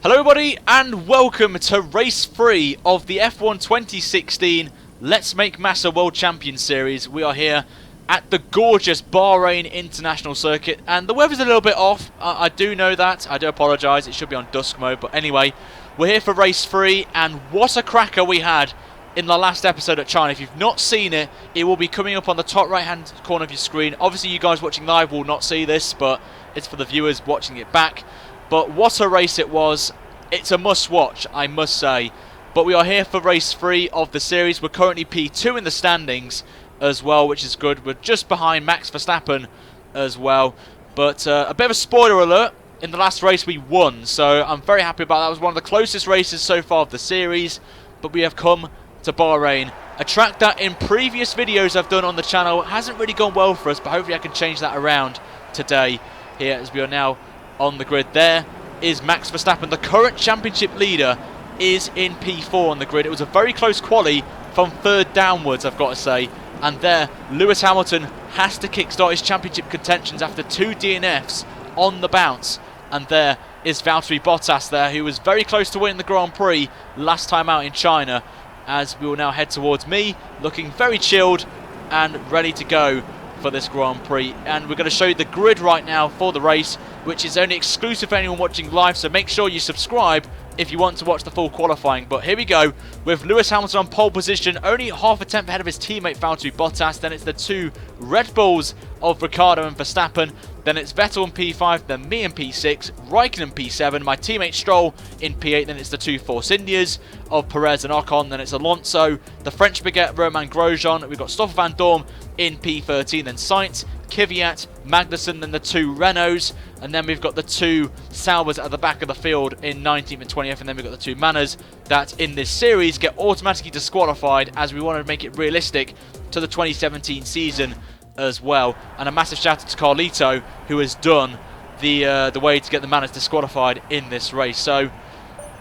Hello everybody and welcome to race 3 of the F1 2016 Let's Make Massa World Champion Series. We are here at the gorgeous Bahrain International Circuit and the weather's a little bit off. I do know that, I do apologise, it should be on dusk mode, but anyway, we're here for race 3 and what a cracker we had in the last episode at China. If you've not seen it, it will be coming up on the top right hand corner of your screen. Obviously you guys watching live will not see this, but it's for the viewers watching it back. But what a race it was. It's a must watch, I must say. But we are here for race 3 of the series. We're currently P2 in the standings as well, which is good. We're just behind Max Verstappen as well. But a bit of a spoiler alert. In the last race we won, so I'm very happy about that. It was one of the closest races so far of the series. But we have come to Bahrain, a track that in previous videos I've done on the channel hasn't really gone well for us, but hopefully I can change that around today here as we are now on the grid. There is Max Verstappen, the current championship leader, is in P4 on the grid. It was a very close quali from third downwards, I've got to say. And there, Lewis Hamilton has to kickstart his championship contentions after 2 DNFs on the bounce. And there is Valtteri Bottas there, who was very close to winning the Grand Prix last time out in China. As we will now head towards me, looking very chilled and ready to go for this Grand Prix. And we're going to show you the grid right now for the race, which is only exclusive for anyone watching live, so make sure you subscribe if you want to watch the full qualifying. But here we go with Lewis Hamilton on pole position, only half a tenth ahead of his teammate Valtteri Bottas. Then it's the 2 Red Bulls of Ricciardo and Verstappen. Then it's Vettel in P5, then me in P6, Raikkonen in P7, my teammate Stroll in P8, then it's the 2 Force Indias of Perez and Ocon, then it's Alonso, the French baguette Romain Grosjean, we've got Stoffel Van Dorn in P13, then Sainz, Kvyat, Magnussen, then the 2 Renaults, and then we've got the 2 Saubers at the back of the field in 19th and 20th, and then we've got the 2 Mannas that in this series get automatically disqualified as we want to make it realistic to the 2017 season as well. And a massive shout out to Carlito, who has done the way to get the Mannas disqualified in this race. So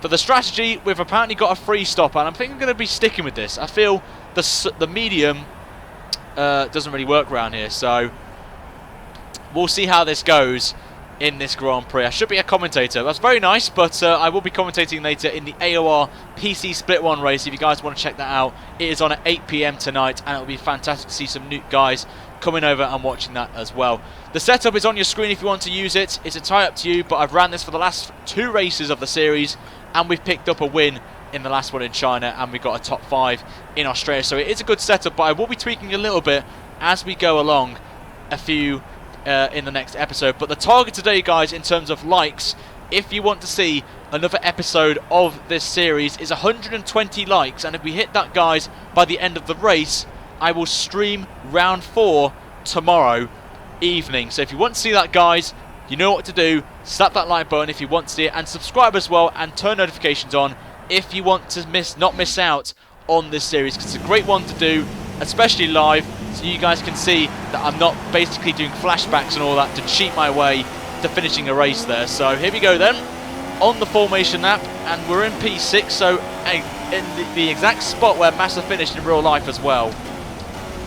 for the strategy, we've apparently got a free stop, and I think I'm going to be sticking with this. I feel the medium doesn't really work around here, so we'll see how this goes in this Grand Prix. I should be a commentator. That's very nice, but I will be commentating later in the AOR PC Split 1 race. If you guys want to check that out, it is on at 8 PM tonight, and it'll be fantastic to see some new guys coming over and watching that as well. The setup is on your screen if you want to use it. It's entirely up to you, but I've ran this for the last 2 races of the series, and we've picked up a win in the last one in China, and we got a top 5 in Australia. So it is a good setup, but I will be tweaking a little bit as we go along a few in the next episode. But the target today, guys, in terms of likes, if you want to see another episode of this series, is 120 likes. And if we hit that, guys, by the end of the race, I will stream round 4 tomorrow evening. So if you want to see that, guys, you know what to do. Slap that like button if you want to see it, and subscribe as well, and turn notifications on if you want to not miss out on this series, because it's a great one to do, especially live, so you guys can see that I'm not basically doing flashbacks and all that to cheat my way to finishing a race there. So here we go then, on the formation lap, and we're in P6, so in the exact spot where Massa finished in real life as well.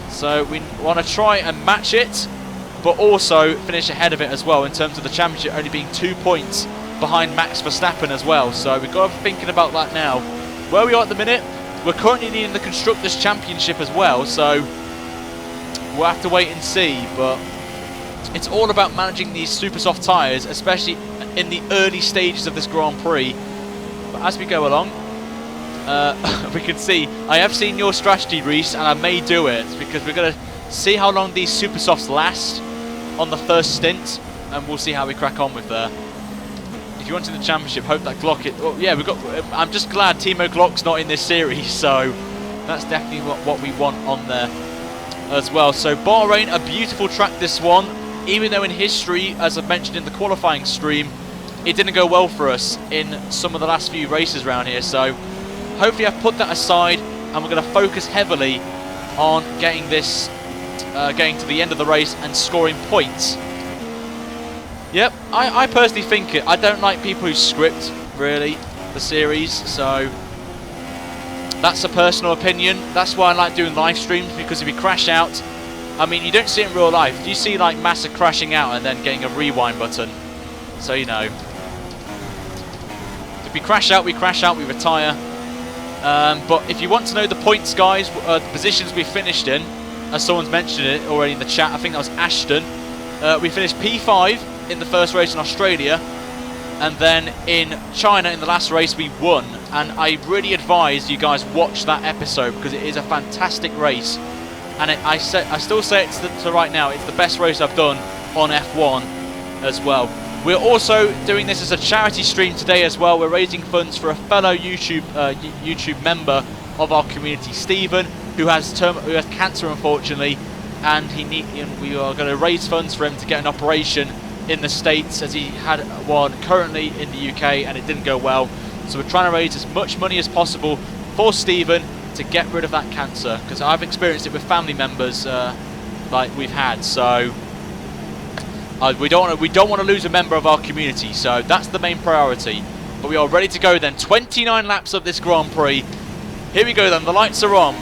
So we want to try and match it, but also finish ahead of it as well, in terms of the championship only being 2 points behind Max Verstappen as well. So we've got to be thinking about that now. Where we are at the minute, we're currently leading the Constructors' Championship as well, so we'll have to wait and see. But it's all about managing these super soft tyres, especially in the early stages of this Grand Prix. But as we go along, we can see, I have seen your strategy, Reese, and I may do it, because we're going to see how long these super softs last on the first stint, and we'll see how we crack on with there. If you want in the championship, hope that Glock it. Well, yeah, I'm just glad Timo Glock's not in this series, so that's definitely what we want on there as well. So Bahrain, a beautiful track this one, even though in history, as I've mentioned in the qualifying stream, it didn't go well for us in some of the last few races around here. So hopefully I've put that aside, and we're going to focus heavily on getting this, getting to the end of the race and scoring points. Yep, I personally think I don't like people who script, really, the series, so that's a personal opinion. That's why I like doing live streams, because if you crash out, I mean, you don't see it in real life. Do you see, like, Massa crashing out and then getting a rewind button? So, you know. To we crash out, we retire. But if you want to know the points, guys, the positions we finished in, as someone's mentioned it already in the chat, I think that was Ashton. We finished P5 in the first race in Australia, and then in China in the last race we won. And I really advise you guys watch that episode because it is a fantastic race. And I still say it to right now, it's the best race I've done on F1 as well. We're also doing this as a charity stream today as well. We're raising funds for a fellow YouTube member of our community, Stephen, who has cancer, unfortunately, and we are going to raise funds for him to get an operation in the States, as he had one currently in the UK and it didn't go well. So we're trying to raise as much money as possible for Stephen to get rid of that cancer, because I've experienced it with family members like we've had. So we don't want to lose a member of our community, so that's the main priority. But we are ready to go then. 29 laps of this Grand Prix. Here we go then, the lights are on.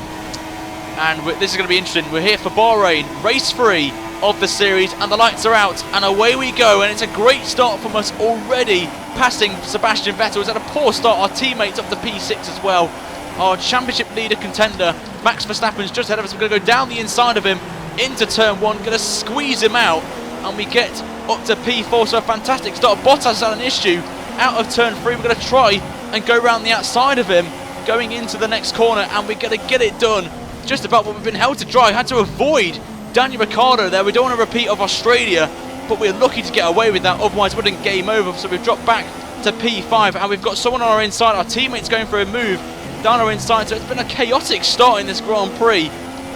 And this is going to be interesting. We're here for Bahrain, race 3 of the series, and the lights are out, and away we go. And it's a great start from us already, passing Sebastian Vettel. It's had a poor start. Our teammates up to P6 as well. Our championship leader contender, Max Verstappen's just ahead of us. We're going to go down the inside of him into turn 1, going to squeeze him out, and we get up to P4. So a fantastic start. Bottas had an issue out of turn 3. We're going to try and go around the outside of him, going into the next corner, and we're going to get it done. Just about what we've been held to dry. Had to avoid Daniel Ricciardo there. We don't want to repeat of Australia, but we're lucky to get away with that. Otherwise, it would have been game over. So we've dropped back to P5, and we've got someone on our inside. Our teammate's going for a move down our inside. So it's been a chaotic start in this Grand Prix,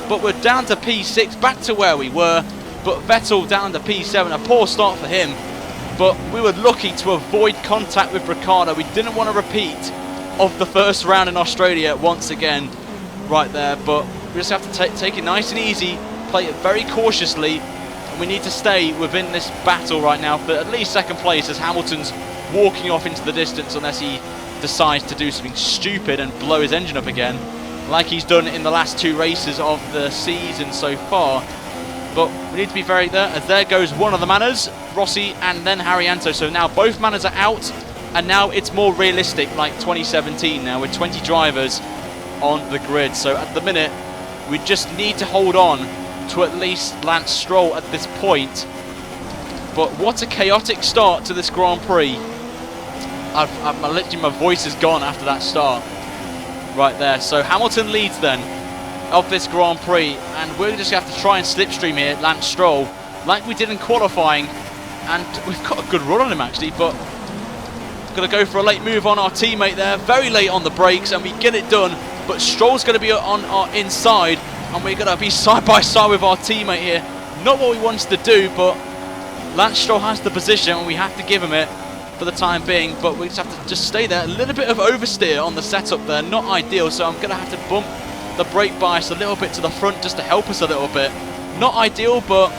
but we're down to P6, back to where we were. But Vettel down to P7. A poor start for him, but we were lucky to avoid contact with Ricciardo. We didn't want to repeat of the first round in Australia once again right there, but we just have to take it nice and easy, play it very cautiously, and we need to stay within this battle right now for at least second place, as Hamilton's walking off into the distance unless he decides to do something stupid and blow his engine up again, like he's done in the last 2 races of the season so far. But we need to be very there, as there goes one of the Manas, Rossi, and then Haryanto. So now both Manas are out, and now it's more realistic, like 2017 now, with 20 drivers on the grid. So at the minute, we just need to hold on to at least Lance Stroll at this point. But what a chaotic start to this Grand Prix. Literally my voice is gone after that start right there. So Hamilton leads then of this Grand Prix, and we're just going to have to try and slipstream here Lance Stroll like we did in qualifying, and we've got a good run on him actually, but going to go for a late move on our teammate there, very late on the brakes, and we get it done. But Stroll's going to be on our inside, and we're going to be side by side with our teammate here. Not what we wanted to do, but Lance Stroll has the position, and we have to give him it for the time being. But we just have to stay there. A little bit of oversteer on the setup there, not ideal. So I'm going to have to bump the brake bias a little bit to the front just to help us a little bit. Not ideal, but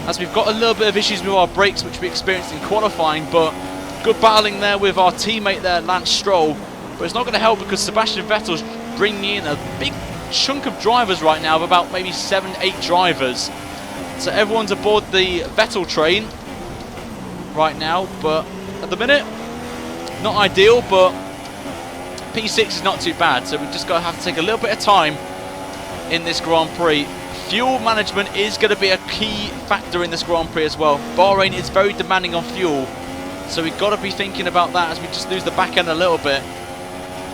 as we've got a little bit of issues with our brakes, which we experienced in qualifying, but good battling there with our teammate there, Lance Stroll. But it's not going to help because Sebastian Vettel's bringing in a big chunk of drivers right now, of about maybe 7-8 drivers. So everyone's aboard the Vettel train right now, but at the minute, not ideal, but P6 is not too bad. So we've just got to have to take a little bit of time in this Grand Prix. Fuel management is going to be a key factor in this Grand Prix as well. Bahrain is very demanding on fuel, so we've got to be thinking about that as we just lose the back end a little bit.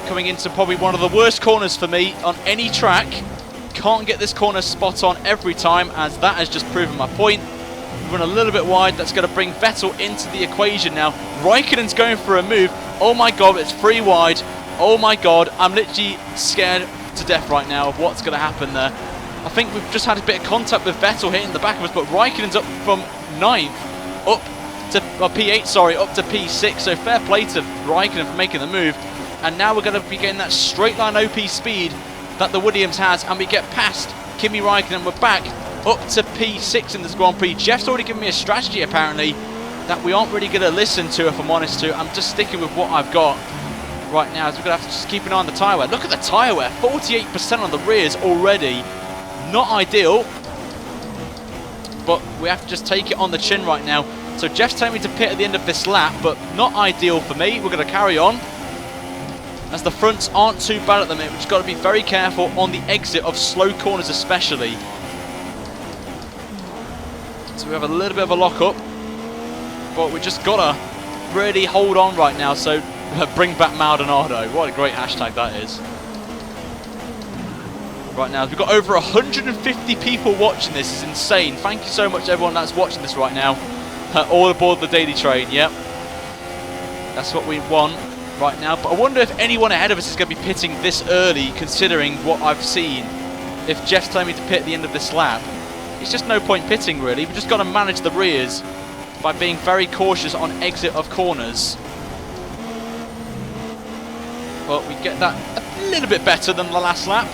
Coming into probably one of the worst corners for me on any track. Can't get this corner spot on every time, as that has just proven my point. We run a little bit wide. That's going to bring Vettel into the equation now. Raikkonen's going for a move. Oh my god, it's 3 wide. Oh my god, I'm literally scared to death right now of what's going to happen there. I think we've just had a bit of contact with Vettel hitting the back of us, but Raikkonen's up from 9th up to P8, sorry, up to P6. So fair play to Raikkonen for making the move. And now we're going to be getting that straight line OP speed that the Williams has, and we get past Kimi Raikkonen. We're back up to P6 in this Grand Prix. Jeff's already given me a strategy apparently that we aren't really going to listen to, if I'm honest to. I'm just sticking with what I've got right now, as we're going to have to just keep an eye on the tyre wear. Look at the tyre wear, 48% on the rears already. Not ideal, but we have to just take it on the chin right now. So Jeff's telling me to pit at the end of this lap, but not ideal for me. We're going to carry on. as the fronts aren't too bad at the minute. We've just got to be very careful on the exit of slow corners especially. So we have a little bit of a lock up, but we just got to really hold on right now. So bring back Maldonado. What a great hashtag that is. Right now, we've got over 150 people watching this. It's insane. Thank you so much to everyone that's watching this right now. All aboard the daily train, yep. That's what we want right now. But I wonder if anyone ahead of us is going to be pitting this early, considering what I've seen. If Jeff's telling me to pit at the end of this lap, it's just no point pitting really. We've just got to manage the rears by being very cautious on exit of corners. But we get that a little bit better than the last lap.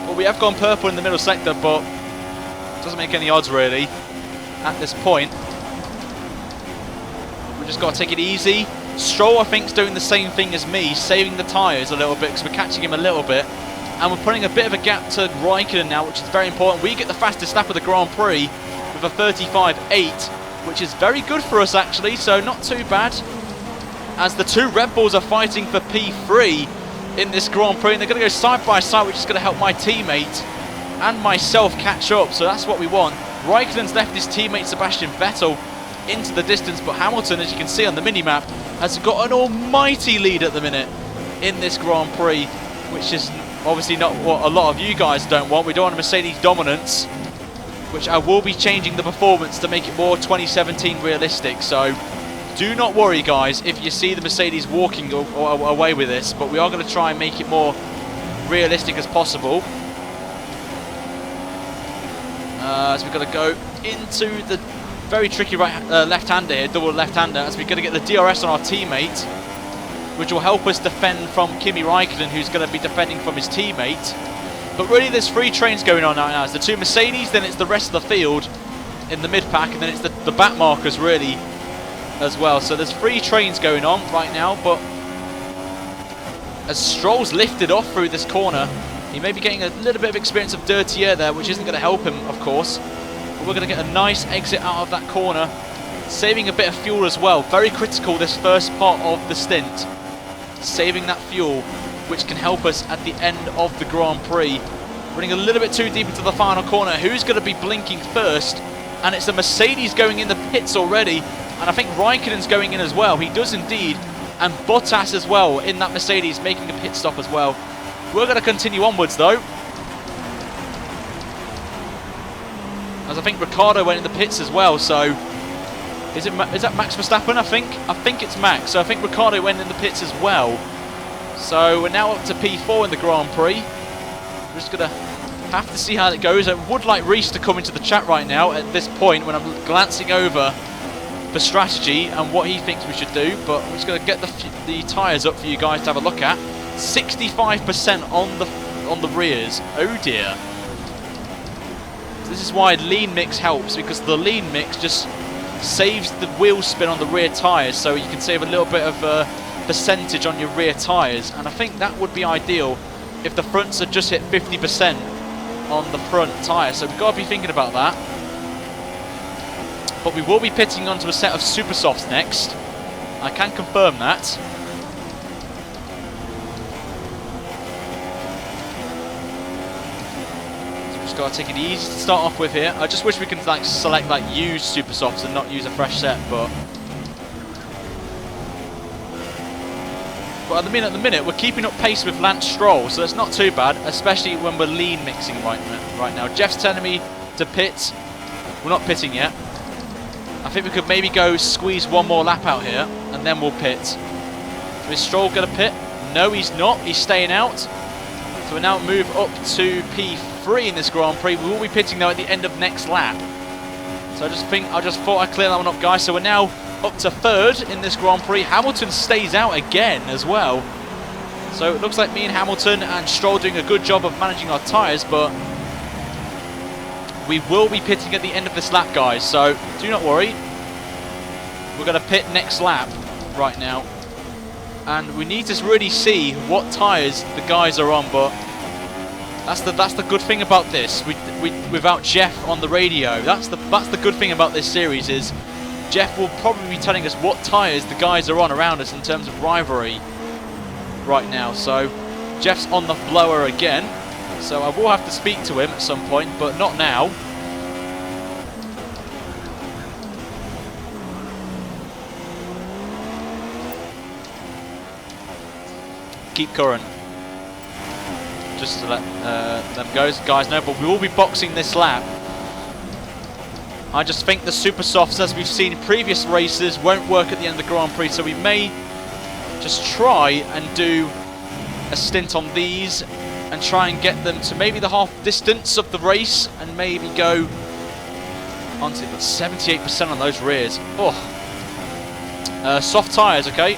But we have gone purple in the middle sector, but it doesn't make any odds really at this point. We just got to take it easy. Stroll, I think, is doing the same thing as me, saving the tyres a little bit because we're catching him a little bit. And we're putting a bit of a gap to Raikkonen now, which is very important. We get the fastest lap of the Grand Prix with a 35.8, which is very good for us actually, so not too bad. As the two Red Bulls are fighting for P3 in this Grand Prix, and they're going to go side by side, which is going to help my teammate and myself catch up, so that's what we want. Raikkonen's left his teammate Sebastian Vettel into the distance, but Hamilton, as you can see on the mini-map, has got an almighty lead at the minute in this Grand Prix, which is obviously not what a lot of you guys don't want. We don't want a Mercedes dominance, which I will be changing the performance to make it more 2017 realistic, so do not worry guys if you see the Mercedes walking away with this, but we are going to try and make it more realistic as possible. So we've got to go into the very tricky left-hander here, double left-hander, as we're going to get the DRS on our teammate, which will help us defend from Kimi Raikkonen, who's going to be defending from his teammate. But really there's three trains going on right now. It's the two Mercedes, then it's the rest of the field in the mid-pack, and then it's the back markers really as well. So there's three trains going on right now, but as Stroll's lifted off through this corner, he may be getting a little bit of experience of dirty air there, which isn't going to help him, of course. But we're going to get a nice exit out of that corner, saving a bit of fuel as well. Very critical this first part of the stint, saving that fuel, which can help us at the end of the Grand Prix. Running a little bit too deep into the final corner. Who's going to be blinking first? And it's the Mercedes going in the pits already. And I think Raikkonen's going in as well. He does indeed. And Bottas as well in that Mercedes making a pit stop as well. We're going to continue onwards though, as I think Ricciardo went in the pits as well. So is that Max Verstappen? I think it's Max. So I think Ricciardo went in the pits as well. So we're now up to P4 in the Grand Prix. We're just going to have to see how it goes. I would like Reese to come into the chat right now at this point when I'm glancing over the strategy and what he thinks we should do, but I'm just going to get the tyres up for you guys to have a look at. 65% on the rears. Oh dear. This is why lean mix helps, because the lean mix just saves the wheel spin on the rear tyres, so you can save a little bit of percentage on your rear tyres, and I think that would be ideal if the fronts had just hit 50% on the front tyre, so we've got to be thinking about that. But we will be pitting onto a set of super softs next. I can confirm that. So we just got to take it easy to start off with here. I just wish we could like select like use super softs and not use a fresh set, but at the minute we're keeping up pace with Lance Stroll, so it's not too bad, especially when we're lean mixing right now. Jeff's telling me to pit. We're not pitting yet. I think we could maybe go squeeze one more lap out here, and then we'll pit. So is Stroll going to pit? No, he's not. He's staying out. So we now move up to P3 in this Grand Prix. We will be pitting though at the end of next lap. So I just thought I'd clear that one up, guys. So we're now up to third in this Grand Prix. Hamilton stays out again as well. So it looks like me and Hamilton and Stroll doing a good job of managing our tyres, but we will be pitting at the end of this lap, guys, so do not worry. We're going to pit next lap right now. And we need to really see what tyres the guys are on, but that's the good thing about this. Without Jeff on the radio, that's the good thing about this series is Jeff will probably be telling us what tyres the guys are on around us in terms of rivalry. right now. So Jeff's on the blower again. So I will have to speak to him at some point, but not now. Keep current. Just to let them guys know, but we will be boxing this lap. I just think the super softs, as we've seen in previous races, won't work at the end of the Grand Prix, so we may just try and do a stint on these and try and get them to maybe the half distance of the race and maybe go on to 78% on those rears. Oh, soft tyres, okay.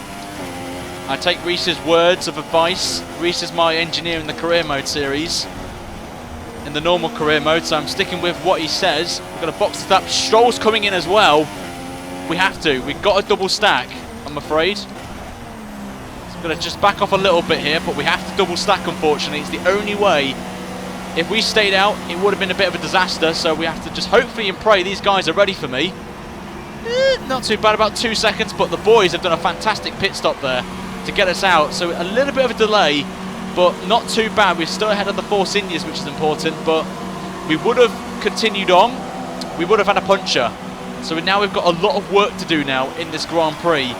I take Reese's words of advice. Reese is my engineer in the career mode series, in the normal career mode, so I'm sticking with what he says. We're going to box it up. Stroll's coming in as well. We have to. We've got a double stack, I'm afraid. So I'm going to just back off a little bit here, but we have to double stack, unfortunately. It's the only way. If we stayed out, it would have been a bit of a disaster, so we have to just hopefully and pray these guys are ready for me. Not too bad, about 2 seconds, but the boys have done a fantastic pit stop there to get us out. So a little bit of a delay, but not too bad. We're still ahead of the Force Indias, which is important, but we would have continued on. We would have had a puncher. So now we've got a lot of work to do now in this Grand Prix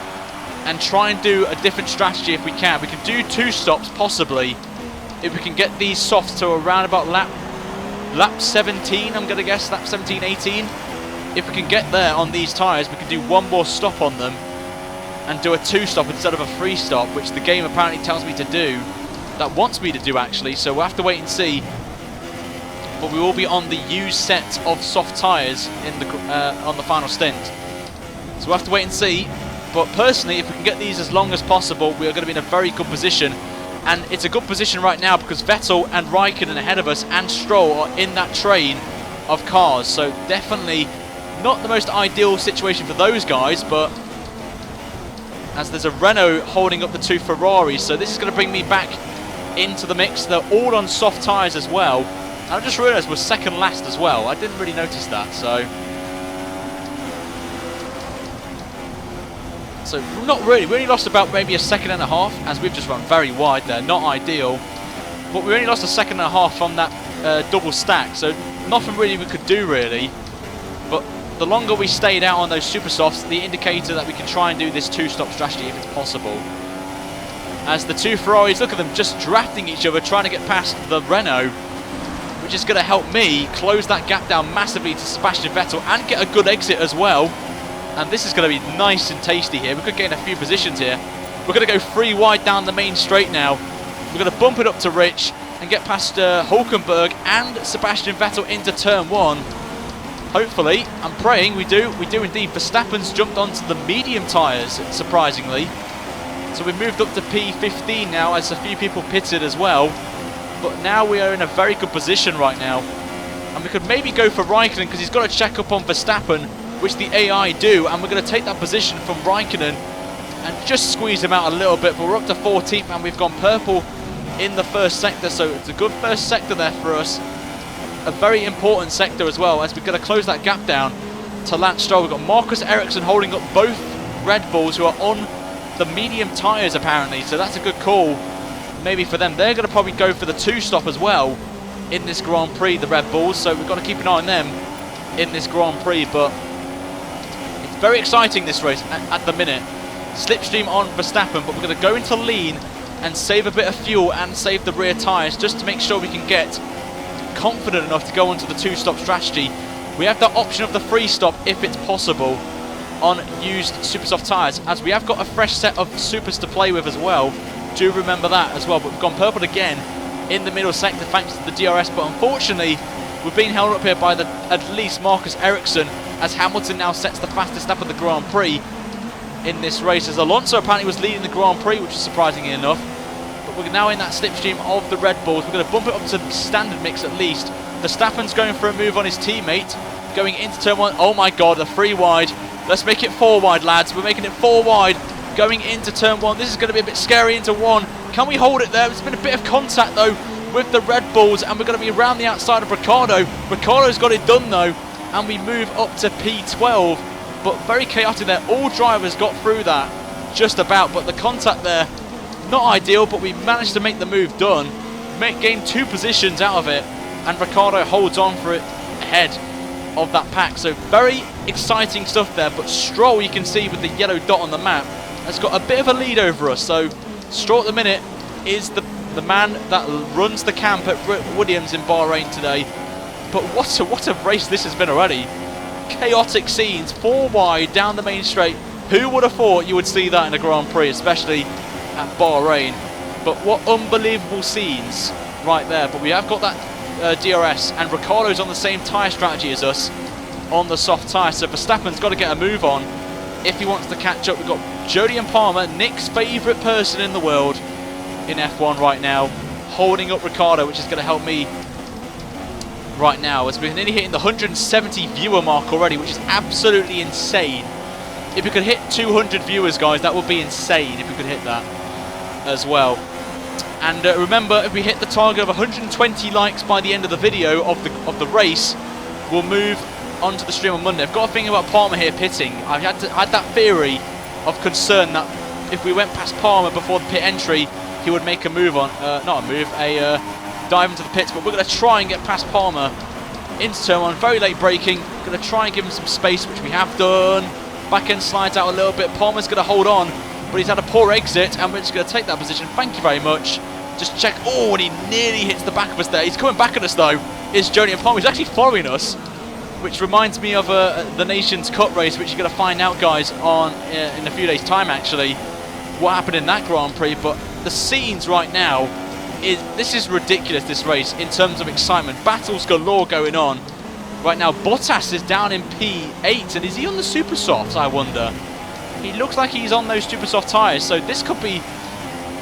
and try and do a different strategy if we can. We can do 2 stops possibly if we can get these softs to around about lap 17, I'm going to guess, lap 17, 18. If we can get there on these tyres, we can do 1 more stop on them and do a 2 stop instead of a 3 stop, which the game apparently tells me to do. That wants me to do, actually, so we'll have to wait and see. But we will be on the used set of soft tyres in the on the final stint. So we'll have to wait and see. But personally, if we can get these as long as possible, we are going to be in a very good position. And it's a good position right now because Vettel and Raikkonen ahead of us and Stroll are in that train of cars. So definitely not the most ideal situation for those guys, but as there's a Renault holding up the 2 Ferraris, so this is going to bring me back into the mix. They're all on soft tyres as well. And I just realised we're second last as well. I didn't really notice that, so not really. We only lost about maybe a second and a half, as we've just run very wide there. Not ideal, but we only lost a second and a half from that double stack, so nothing really we could do really. But the longer we stayed out on those super softs, the indicator that we can try and do this 2-stop strategy if it's possible. As the 2 Ferraris, look at them just drafting each other, trying to get past the Renault, which is going to help me close that gap down massively to Sebastian Vettel and get a good exit as well. And this is going to be nice and tasty here. We could gain a few positions here. We're going to go 3 wide down the main straight now. We're going to bump it up to Rich and get past Hulkenberg and Sebastian Vettel into turn 1. Hopefully, I'm praying we do indeed. Verstappen's jumped onto the medium tyres, surprisingly. So we've moved up to P15 now, as a few people pitted as well. But now we are in a very good position right now. And we could maybe go for Raikkonen because he's got to check up on Verstappen, which the AI do. And we're going to take that position from Raikkonen and just squeeze him out a little bit. But we're up to 14th and we've gone purple in the first sector. So it's a good first sector there for us. A very important sector as well, as we're going to close that gap down to Lance Stroll. We've got Marcus Ericsson holding up both Red Bulls who are on the medium tyres apparently, so that's a good call maybe for them. They're going to probably go for the 2-stop as well in this Grand Prix, the Red Bulls, so we've got to keep an eye on them in this Grand Prix. But it's very exciting, this race at the minute. Slipstream on Verstappen, but we're going to go into lean and save a bit of fuel and save the rear tyres just to make sure we can get confident enough to go onto the 2-stop strategy. We have the option of the 3-stop if it's possible on used super soft tyres, as we have got a fresh set of supers to play with as well. Do remember that as well. But we've gone purple again in the middle sector thanks to the DRS, but unfortunately we've been held up here by at least Marcus Ericsson, as Hamilton now sets the fastest lap of the Grand Prix in this race, as Alonso apparently was leading the Grand Prix, which is surprisingly enough. We're now in that slipstream of the Red Bulls. We're going to bump it up to standard mix at least. Verstappen's going for a move on his teammate, going into turn 1. Oh my god, the 3 wide. Let's make it 4 wide, lads. We're making it 4 wide, going into turn 1. This is going to be a bit scary into 1. Can we hold it there? There's been a bit of contact though with the Red Bulls, and we're going to be around the outside of Ricciardo. Ricciardo's got it done though, and we move up to P12. But very chaotic there. All drivers got through that, just about, but the contact there Not ideal, but we managed to make the move done. Gained 2 positions out of it, and Ricciardo holds on for it ahead of that pack. So very exciting stuff there, but Stroll, you can see with the yellow dot on the map, has got a bit of a lead over us. So Stroll at the minute is the man that runs the camp at Williams in Bahrain today. But what a race this has been already. Chaotic scenes, 4 wide down the main straight. Who would have thought you would see that in a Grand Prix, especially at Bahrain? But what unbelievable scenes right there. But we have got that DRS, and Ricciardo's on the same tyre strategy as us on the soft tyre. So Verstappen's got to get a move on if he wants to catch up. We've got Jody and Palmer, Nick's favourite person in the world in F1 right now, holding up Ricciardo, which is going to help me right now, as we're nearly hitting the 170 viewer mark already, which is absolutely insane. If we could hit 200 viewers, guys, that would be insane if we could hit that as well. And remember, if we hit the target of 120 likes by the end of the video of the race, we'll move onto the stream on Monday. I've got a thing about Palmer here pitting. I had that theory of concern that if we went past Palmer before the pit entry, he would make a move on, not a move, a dive into the pits. But we're going to try and get past Palmer into turn 1. Very late braking. Going to try and give him some space, which we have done. Back end slides out a little bit. Palmer's going to hold on, but he's had a poor exit, and we're just going to take that position. Thank you very much. Just check. Oh, and he nearly hits the back of us there. He's coming back at us though. Is Jody and Palmer. He's actually following us, which reminds me of the Nations Cup race, which you're going to find out, guys, on in a few days' time. Actually, what happened in that Grand Prix. But the scenes right now this is ridiculous. This race in terms of excitement, battles galore going on right now. Bottas is down in P8, and is he on the super softs? I wonder. He looks like he's on those super soft tyres, so this could be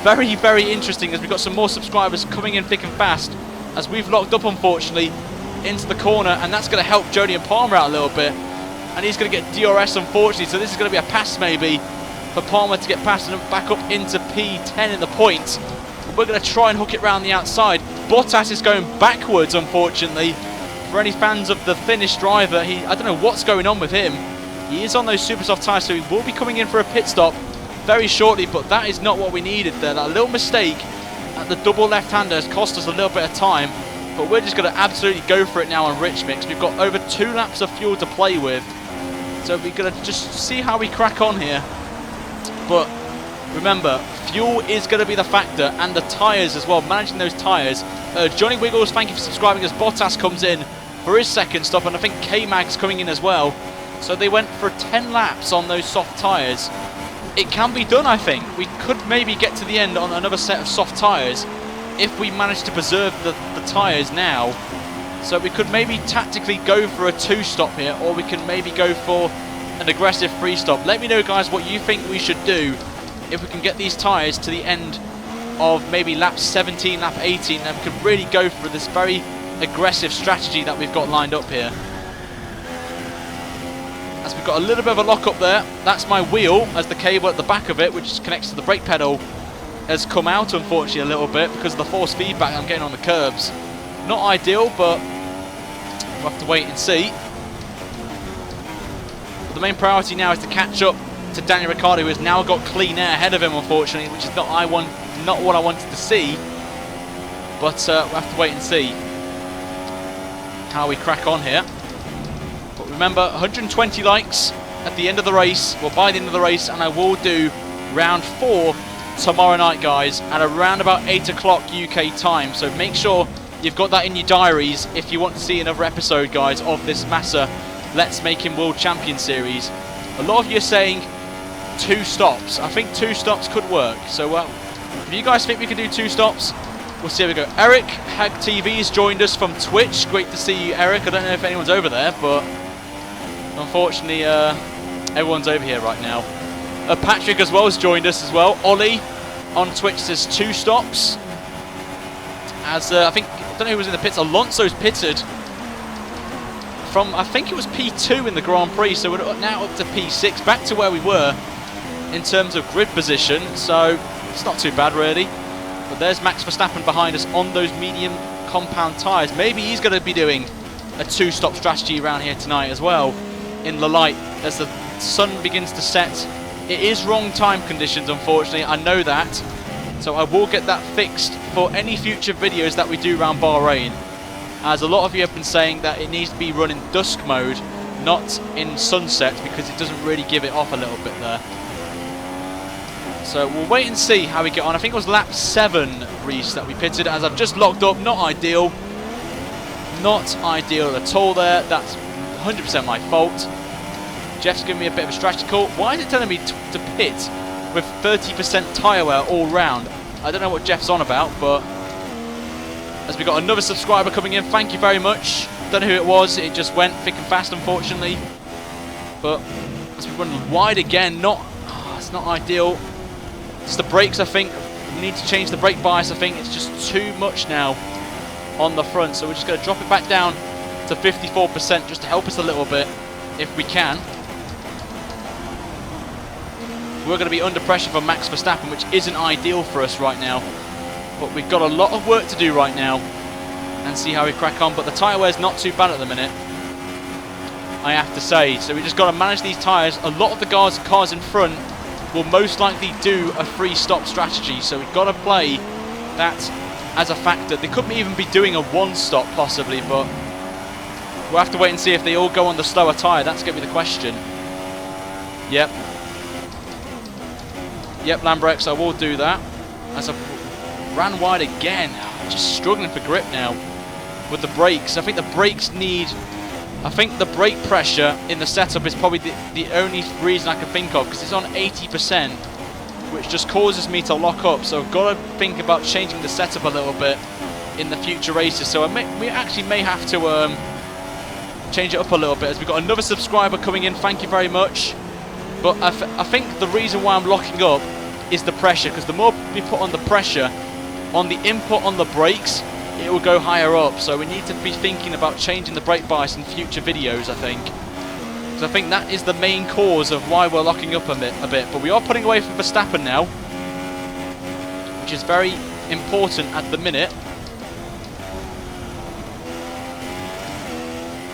very, very interesting as we've got some more subscribers coming in thick and fast as we've locked up, unfortunately, into the corner, and that's going to help Jody and Palmer out a little bit, and he's going to get DRS, unfortunately, so this is going to be a pass maybe for Palmer to get past and back up into P10 in the point. We're going to try and hook it round the outside. Bottas is going backwards, unfortunately. For any fans of the Finnish driver, I don't know what's going on with him. He is on those super soft tyres, so he will be coming in for a pit stop very shortly, but that is not what we needed there. That little mistake at the double left-hander has cost us a little bit of time, but we're just going to absolutely go for it now on Rich Mix. We've got over 2 laps of fuel to play with, so we're going to just see how we crack on here. But remember, fuel is going to be the factor, and the tyres as well, managing those tyres. Johnny Wiggles, thank you for subscribing as Bottas comes in for his second stop, and I think K-Mag's coming in as well. So they went for 10 laps on those soft tyres. It can be done, I think. We could maybe get to the end on another set of soft tyres if we manage to preserve the tyres now. So we could maybe tactically go for a 2-stop here, or we can maybe go for an aggressive 3-stop. Let me know, guys, what you think we should do if we can get these tyres to the end of maybe lap 17, lap 18, and we can really go for this very aggressive strategy that we've got lined up here. As we've got a little bit of a lock up there. That's my wheel, as the cable at the back of it, which connects to the brake pedal, has come out, unfortunately, a little bit because of the force feedback I'm getting on the curbs. Not ideal, but we'll have to wait and see. But the main priority now is to catch up to Daniel Ricciardo, who has now got clean air ahead of him, unfortunately, which is not what I wanted to see. But we'll have to wait and see how we crack on here. But remember, 120 likes at the end of the race, well, by the end of the race, and I will do round 4 tomorrow night, guys, at around about 8 o'clock UK time. So make sure you've got that in your diaries if you want to see another episode, guys, of this Massa Let's Make Him World Champion series. A lot of you are saying 2 stops. I think 2 stops could work. So if you guys think we can do 2 stops, we'll see how we go. Eric Hag TV has joined us from Twitch. Great to see you, Eric. I don't know if anyone's over there, but unfortunately everyone's over here right now. Patrick as well has joined us as well. Ollie on Twitch says 2 stops. As I don't know who was in the pits. Alonso's pitted from, I think it was P2 in the Grand Prix, so we're now up to P6, back to where we were in terms of grid position, so it's not too bad really. But there's Max Verstappen behind us on those medium compound tyres. Maybe he's going to be doing a 2-stop strategy around here tonight as well, in the light as the sun begins to set. It is wrong time conditions, unfortunately, I know that. So I will get that fixed for any future videos that we do around Bahrain, as a lot of you have been saying that it needs to be run in dusk mode, not in sunset, because it doesn't really give it off a little bit there. So we'll wait and see how we get on. I think it was lap 7, Reese, that we pitted, as I've just locked up. Not ideal. Not ideal at all there. That's 100% my fault. Jeff's giving me a bit of a strategy call. Why is it telling me to pit with 30% tyre wear all round? I don't know what Jeff's on about, but as we got another subscriber coming in, thank you very much. Don't know who it was. It just went thick and fast, unfortunately. But as we run wide again, it's not ideal. It's the brakes, I think. We need to change the brake bias, I think. It's just too much now on the front. So we're just going to drop it back down to 54% just to help us a little bit, if we can. We're going to be under pressure for Max Verstappen, which isn't ideal for us right now. But we've got a lot of work to do right now and see how we crack on. But the tyre wear's not too bad at the minute, I have to say. So we just got to manage these tyres. A lot of the cars in front will most likely do a free stop strategy, so we've got to play that as a factor. They could even be doing a one stop possibly, but we'll have to wait and see if they all go on the slower tyre. That's going to be the question. Yep, Lambrex, I will do that. As I ran wide again, just struggling for grip now with the brakes. I think the brakes need... I think the brake pressure in the setup is probably the only reason I can think of, because it's on 80%, which just causes me to lock up. So I've got to think about changing the setup a little bit in the future races. So we actually may have to change it up a little bit, as we've got another subscriber coming in. Thank you very much. But I think the reason why I'm locking up is the pressure, because the more we put on the pressure on the input on the brakes, it will go higher up. So we need to be thinking about changing the brake bias in future videos, I think. Because I think that is the main cause of why we're locking up a bit. But we are putting away from Verstappen now, which is very important at the minute.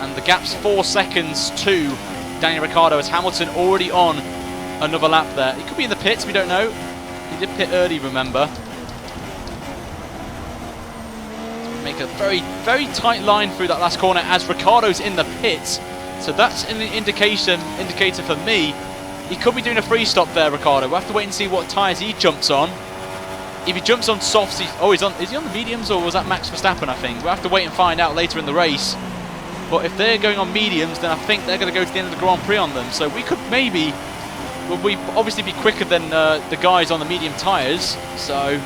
And the gap's 4 seconds to Daniel Ricciardo, as Hamilton already on another lap there. He could be in the pits, we don't know. He did pit early, remember. Make a very, very tight line through that last corner as Ricciardo's in the pits. So that's an indicator for me. He could be doing a free stop there, Ricciardo. We'll have to wait and see what tyres he jumps on. If he jumps on softs, is he on the mediums, or was that Max Verstappen, I think? We'll have to wait and find out later in the race. But if they're going on mediums, then I think they're going to go to the end of the Grand Prix on them. So we could maybe... Well, we obviously be quicker than the guys on the medium tyres. So...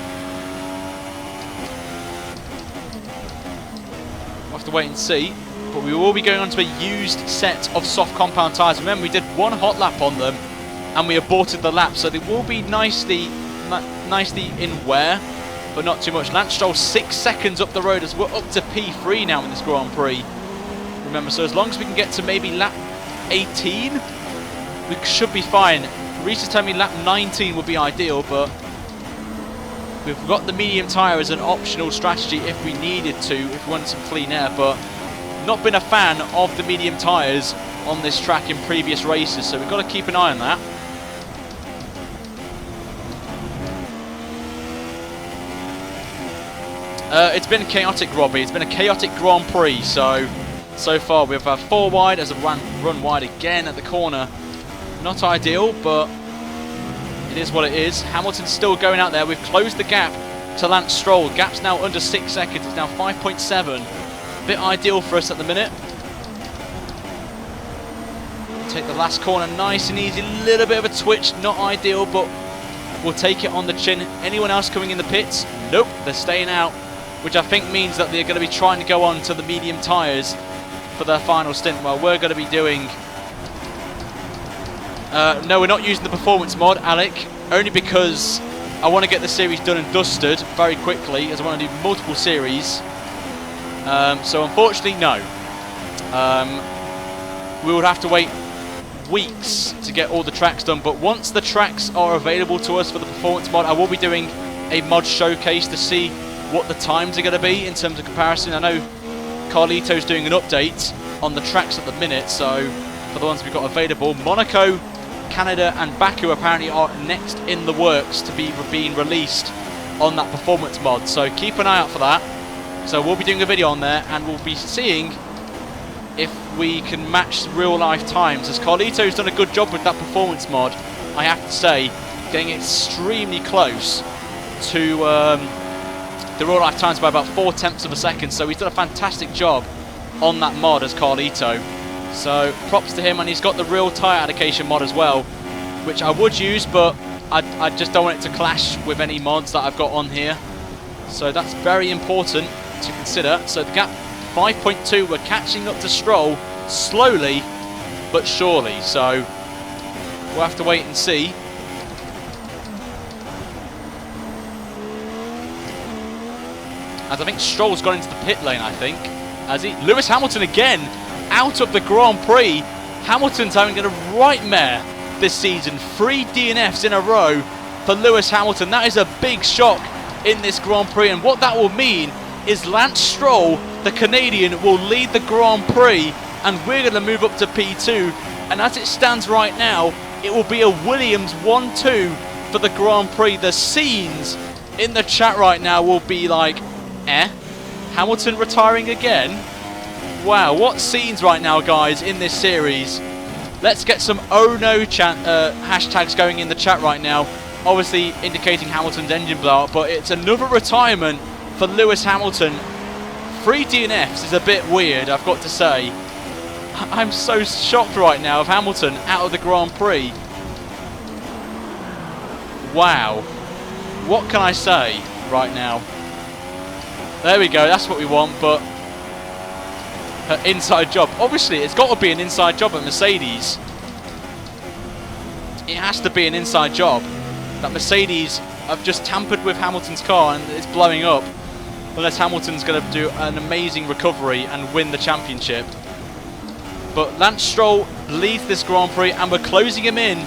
we'll have to wait and see. But we will be going on to a used set of soft compound tyres. Remember, we did one hot lap on them and we aborted the lap. So they will be nicely in wear, but not too much. Lance Stroll 6 seconds up the road as we're up to P3 now in this Grand Prix. Remember, so as long as we can get to maybe lap 18, we should be fine. Reese is telling me lap 19 would be ideal, but we've got the medium tyre as an optional strategy if we needed to, if we wanted some clean air, but not been a fan of the medium tyres on this track in previous races, so we've got to keep an eye on that. It's been chaotic, Robbie. It's been a chaotic Grand Prix, so far we've 4 wide as a run wide again at the corner. Not ideal, but it is what it is. Hamilton's still going out there. We've closed the gap to Lance Stroll. Gap's now under 6 seconds. It's now 5.7. Bit ideal for us at the minute. Take the last corner nice and easy. Little bit of a twitch. Not ideal, but we'll take it on the chin. Anyone else coming in the pits? Nope, they're staying out, which I think means that they're going to be trying to go on to the medium tyres for their final stint. Well, we're going to be doing... no, we're not using the performance mod, Alec, only because I want to get the series done and dusted very quickly, as I want to do multiple series. So unfortunately, no. We would have to wait weeks to get all the tracks done, but once the tracks are available to us for the performance mod, I will be doing a mod showcase to see what the times are going to be in terms of comparison. I know Carlito's doing an update on the tracks at the minute, so for the ones we've got available, Monaco, Canada and Baku apparently are next in the works to be being released on that performance mod. So keep an eye out for that. So we'll be doing a video on there, and we'll be seeing if we can match real life times, as Carlito's done a good job with that performance mod, I have to say, getting extremely close to the real life times by about 0.4 of a second. So he's done a fantastic job on that mod as Carlito. So props to him, and he's got the real tyre allocation mod as well, which I would use, but I just don't want it to clash with any mods that I've got on here. So that's very important to consider. So the gap 5.2, we're catching up to Stroll slowly but surely. So we'll have to wait and see. As I think Stroll's gone into the pit lane, I think. As Lewis Hamilton again out of the Grand Prix. Hamilton's having a nightmare this season. 3 DNFs in a row for Lewis Hamilton. That is a big shock in this Grand Prix, and what that will mean is Lance Stroll, the Canadian, will lead the Grand Prix, and we're going to move up to P2. And as it stands right now, it will be a Williams 1-2 for the Grand Prix. The scenes in the chat right now will be like, Hamilton retiring again? Wow, what scenes right now, guys, in this series. Let's get some oh no hashtags going in the chat right now. Obviously indicating Hamilton's engine blowout, but it's another retirement for Lewis Hamilton. 3 DNFs is a bit weird, I've got to say. I'm so shocked right now of Hamilton out of the Grand Prix. Wow. What can I say right now? There we go, that's what we want, but her inside job. Obviously, it's got to be an inside job at Mercedes. It has to be an inside job. That Mercedes have just tampered with Hamilton's car and it's blowing up. Unless Hamilton's going to do an amazing recovery and win the championship. But Lance Stroll leads this Grand Prix, and we're closing him in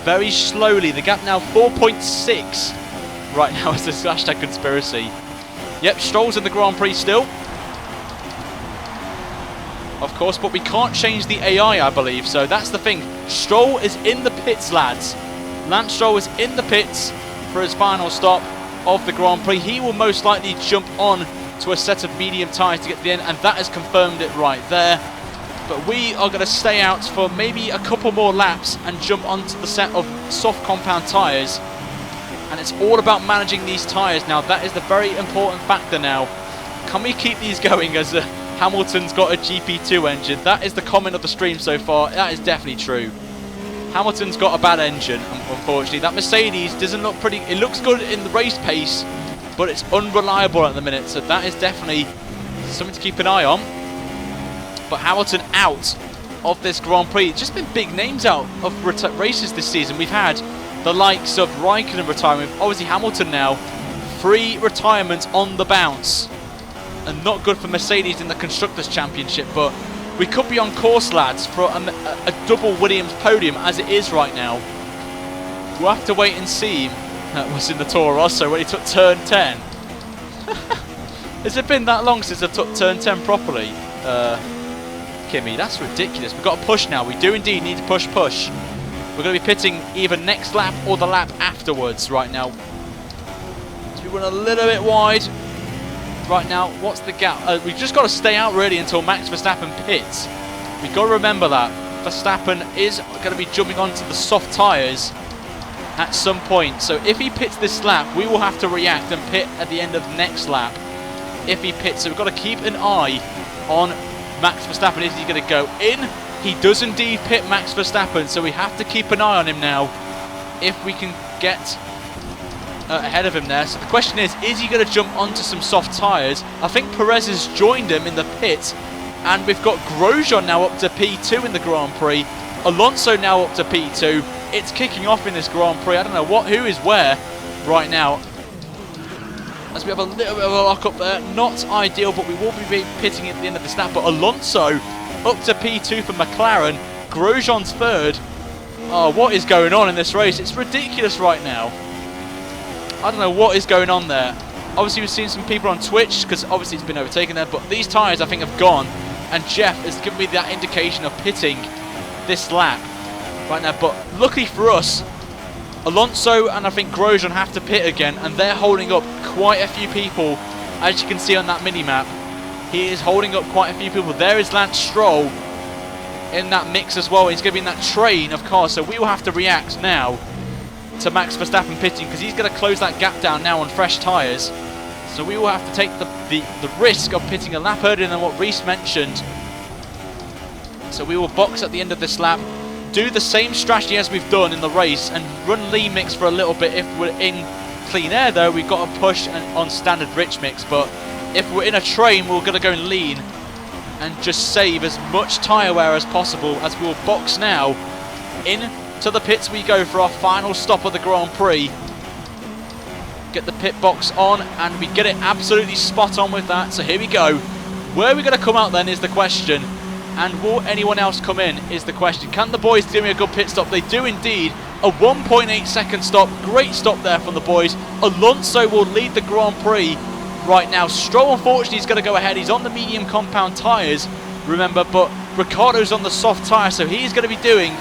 very slowly. The gap now 4.6 right now is this hashtag conspiracy. Yep, Stroll's in the Grand Prix still, of course, but we can't change the AI, I believe. So that's the thing. Stroll is in the pits, lads. Lance Stroll is in the pits for his final stop of the Grand Prix. He will most likely jump on to a set of medium tyres to get to the end, and that has confirmed it right there. But we are going to stay out for maybe a couple more laps and jump onto the set of soft compound tyres. And it's all about managing these tyres now. That is the very important factor now. Can we keep these going as Hamilton's got a GP2 engine? That is the comment of the stream so far. That is definitely true. Hamilton's got a bad engine, unfortunately. That Mercedes doesn't look pretty. It looks good in the race pace, but it's unreliable at the minute. So that is definitely something to keep an eye on. But Hamilton out of this Grand Prix. It's just been big names out of races this season. We've had the likes of Raikkonen retiring. Obviously Hamilton now, 3 retirements on the bounce. And not good for Mercedes in the Constructors' Championship, but we could be on course, lads, for a double Williams podium as it is right now. We'll have to wait and see. That was in the Toro Rosso when he took turn 10. Has it been that long since I took turn 10 properly? Kimmy, that's ridiculous. We've got to push now. We do indeed need to push. We're going to be pitting either next lap or the lap afterwards right now. So we run a little bit wide right now. What's the gap? We've just got to stay out really until Max Verstappen pits. We've got to remember that Verstappen is going to be jumping onto the soft tyres at some point. So if he pits this lap, we will have to react and pit at the end of next lap if he pits. So we've got to keep an eye on Max Verstappen. Is he going to go in? He does indeed pit Max Verstappen, so we have to keep an eye on him now if we can get ahead of him there. So the question is he going to jump onto some soft tyres? I think Perez has joined him in the pit, and we've got Grosjean now up to P2 in the Grand Prix. Alonso now up to P2. It's kicking off in this Grand Prix. I don't know who is where right now. As we have a little bit of a lock up there. Not ideal, but we will be pitting at the end of the snap. But Alonso up to P2 for McLaren. Grosjean's third. Oh, what is going on in this race? It's ridiculous right now. I don't know what is going on there. Obviously, we've seen some people on Twitch, because obviously it's been overtaken there. But these tyres, I think, have gone. And Jeff has given me that indication of pitting this lap right now. But luckily for us, Alonso and I think Grosjean have to pit again, and they're holding up quite a few people, as you can see on that mini-map. He is holding up quite a few people. There is Lance Stroll in that mix as well. He's going to be in that train of cars, so we will have to react now to Max Verstappen pitting, because he's going to close that gap down now on fresh tyres. So we will have to take the risk of pitting a lap earlier than what Reese mentioned. So we will box at the end of this lap, do the same strategy as we've done in the race, and run lean mix for a little bit. If we're in clean air though, we've got to push on standard rich mix, but if we're in a train, we're going to go in lean and just save as much tyre wear as possible, as we will box now. Into the pits we go for our final stop of the Grand Prix. Get the pit box on, and we get it absolutely spot on with that. So here we go. Where are we going to come out then is the question, and will anyone else come in is the question. Can the boys give me a good pit stop? They do indeed. A 1.8 second stop. Great stop there from the boys. Alonso will lead the Grand Prix right now. Stroll, unfortunately, is going to go ahead. He's on the medium compound tyres, remember, but Ricciardo's on the soft tyre, so he's going to be doing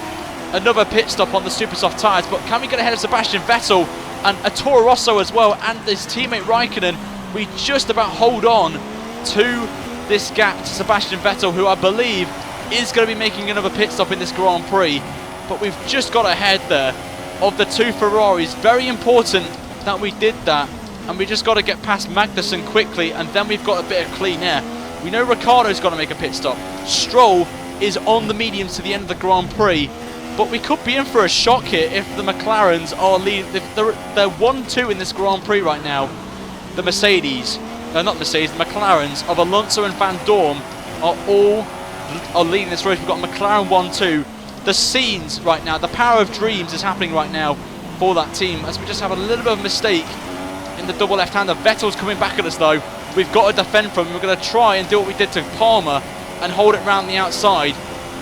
another pit stop on the super soft tyres. But can we get ahead of Sebastian Vettel and a Toro Rosso as well, and his teammate Raikkonen? We just about hold on to this gap to Sebastian Vettel, who I believe is going to be making another pit stop in this Grand Prix. But we've just got ahead there of the two Ferraris. Very important that we did that, and we just got to get past Magnussen quickly, and then we've got a bit of clean air. We know Ricciardo's got to make a pit stop. Stroll is on the mediums to the end of the Grand Prix, but we could be in for a shock here if the McLarens are leading. They're 1-2 in this Grand Prix right now. The Mercedes, not Mercedes, the McLarens of Alonso and Van Dorn are leading this race. We've got McLaren 1-2. The scenes right now, the power of dreams is happening right now for that team, as we just have a little bit of a mistake in the double left-hander. Vettel's coming back at us though. We've got to defend from him. We're going to try and do what we did to Palmer and hold it round the outside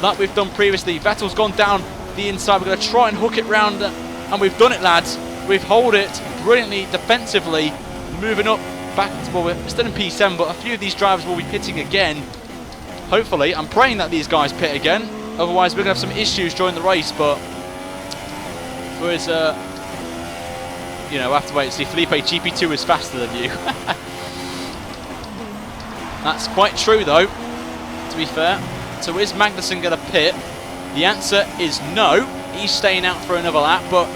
like we've done previously. Vettel's gone down the inside. We're going to try and hook it round, and we've done it, lads. We've held it brilliantly defensively, moving up back. Well, we're still in P7, but a few of these drivers will be pitting again. Hopefully, I'm praying that these guys pit again. Otherwise, we're going to have some issues during the race. But for his, you know, we'll have to wait and see. Felipe, GP2 is faster than you. That's quite true, though, to be fair. So is Magnussen going to pit? The answer is no. He's staying out for another lap, but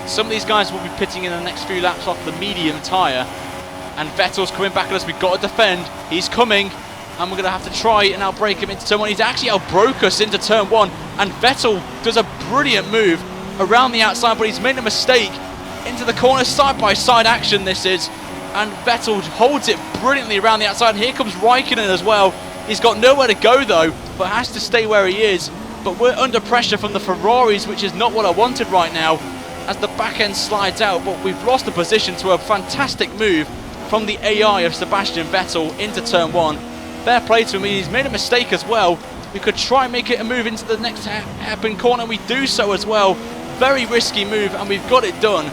some of these guys will be pitting in the next few laps off the medium tyre. And Vettel's coming back at us. We've got to defend. He's coming, and we're going to have to try and outbrake him into turn one. He's actually outbroke us into turn one, and Vettel does a brilliant move around the outside, but he's made a mistake into the corner. Side-by-side action this is, and Vettel holds it brilliantly around the outside. And here comes Raikkonen as well. He's got nowhere to go though, but has to stay where he is. But we're under pressure from the Ferraris, which is not what I wanted right now, as the back end slides out. But we've lost the position to a fantastic move from the AI of Sebastian Vettel into turn one. Fair play to him. He's made a mistake as well. We could try and make it a move into the next hairpin corner. We do so as well. Very risky move, and we've got it done.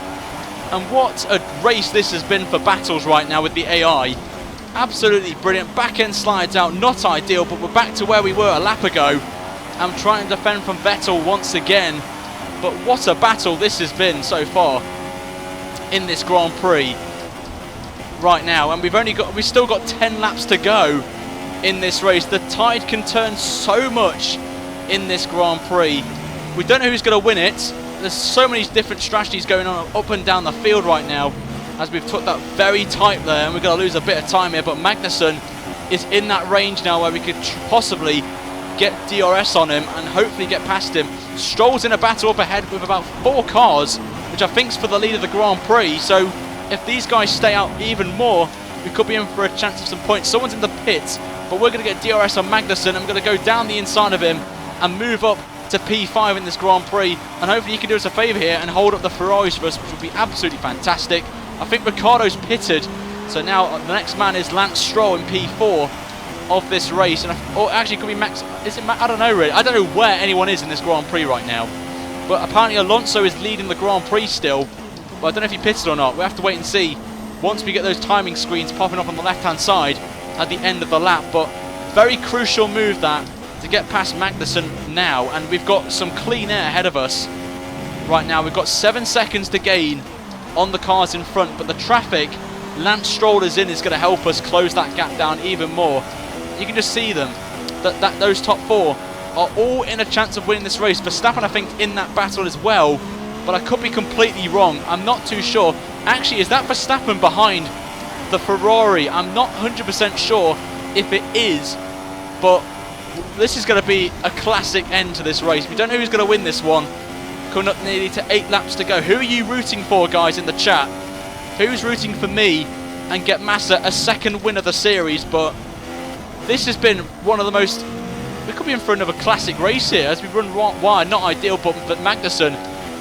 And what a race this has been for Battles right now with the AI. Absolutely brilliant. Back end slides out, not ideal, but we're back to where we were a lap ago. I'm trying to defend from Vettel once again. But what a battle this has been so far in this Grand Prix right now. And we've still got 10 laps to go in this race. The tide can turn so much in this Grand Prix. We don't know who's going to win it. There's so many different strategies going on up and down the field right now, as we've took that very tight there, and we're going to lose a bit of time here. But Magnussen is in that range now where we could possibly get DRS on him and hopefully get past him. Stroll's in a battle up ahead with about 4 cars, which I think's for the lead of the Grand Prix. So if these guys stay out even more, we could be in for a chance of some points. Someone's in the pits, but we're going to get DRS on Magnussen. I'm going to go down the inside of him and move up to P5 in this Grand Prix, and hopefully he can do us a favour here and hold up the Ferraris for us, which would be absolutely fantastic. I think Ricciardo's pitted, so now the next man is Lance Stroll in P4 of this race, and or actually it could be Max. Is it Max? I don't know really. I don't know where anyone is in this Grand Prix right now, but apparently Alonso is leading the Grand Prix still. But I don't know if he pitted or not. We have to wait and see once we get those timing screens popping up on the left-hand side at the end of the lap. But very crucial move that, to get past Magnussen now, and we've got some clean air ahead of us right now. We've got 7 seconds to gain on the cars in front, but the traffic Lance Stroll is in is going to help us close that gap down even more. You can just see them, that those top 4 are all in a chance of winning this race. Verstappen, I think, in that battle as well, but I could be completely wrong. I'm not too sure. Actually, is that Verstappen behind the Ferrari? I'm not 100% sure if it is, but this is going to be a classic end to this race. We don't know who's going to win this one. Coming up nearly to 8 laps to go. Who are you rooting for, guys, in the chat? Who's rooting for me and get Massa a second win of the series? But this has been one of the most... We could be in for another classic race here as we run wide. Not ideal, but Magnussen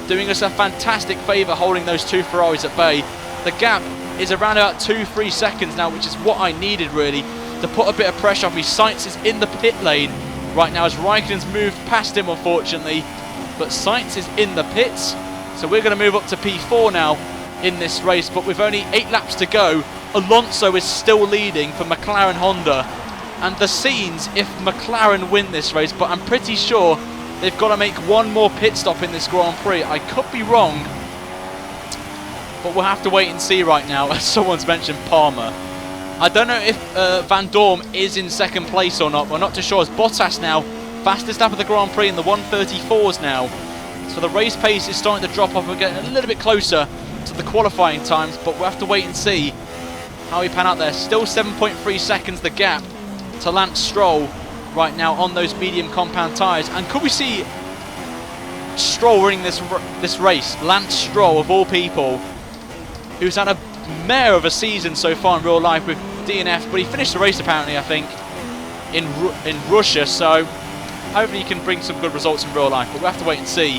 doing us a fantastic favour holding those 2 Ferraris at bay. The gap is around about 2-3 seconds now, which is what I needed really to put a bit of pressure off me. Sainz is in the pit lane right now as Raikkonen's moved past him, unfortunately. But Sainz is in the pits, so we're going to move up to P4 now in this race. But with only 8 laps to go, Alonso is still leading for McLaren Honda. And the scenes if McLaren win this race, but I'm pretty sure they've got to make one more pit stop in this Grand Prix. I could be wrong, but we'll have to wait and see right now, as someone's mentioned Palmer. I don't know if Van Dorm is in second place or not. We're not too sure. As Bottas now, fastest lap of the Grand Prix in the 1:34s now. So the race pace is starting to drop off. We're getting a little bit closer to the qualifying times, but we'll have to wait and see how we pan out there. Still 7.3 seconds the gap to Lance Stroll right now on those medium compound tyres. And could we see Stroll winning this race? Lance Stroll, of all people, who's had a mare of a season so far in real life with DNF, but he finished the race apparently, I think, in Russia, so hopefully he can bring some good results in real life. But we'll have to wait and see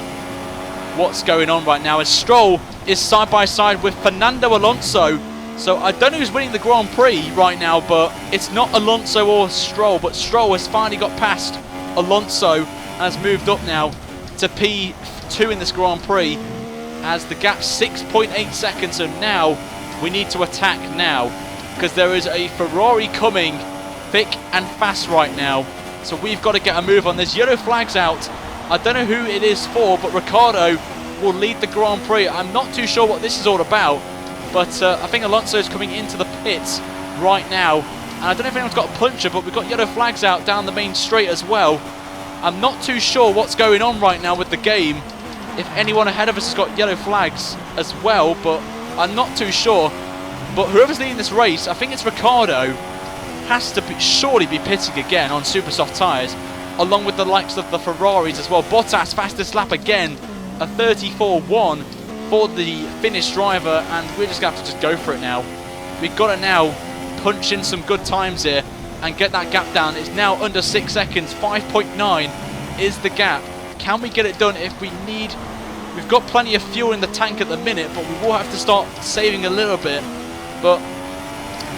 what's going on right now as Stroll is side by side with Fernando Alonso. So I don't know who's winning the Grand Prix right now, but it's not Alonso or Stroll, but Stroll has finally got past Alonso and has moved up now to P2 in this Grand Prix as the gap's 6.8 seconds. So now we need to attack now because there is a Ferrari coming thick and fast right now. So we've got to get a move on. There's yellow flags out. I don't know who it is for, but Ricciardo will lead the Grand Prix. I'm not too sure what this is all about, but I think Alonso is coming into the pits right now. And I don't know if anyone's got a puncher, but we've got yellow flags out down the main straight as well. I'm not too sure what's going on right now with the game. If anyone ahead of us has got yellow flags as well, but I'm not too sure. But whoever's leading this race, I think it's Ricciardo, has to surely be pitting again on super soft tyres, along with the likes of the Ferraris as well. Bottas fastest lap again, a 34.1 for the Finnish driver, and we're just going to have to just go for it now. We've got to now punch in some good times here and get that gap down. It's now under 6 seconds, 5.9 is the gap. Can we get it done if we need? We've got plenty of fuel in the tank at the minute, but we will have to start saving a little bit. But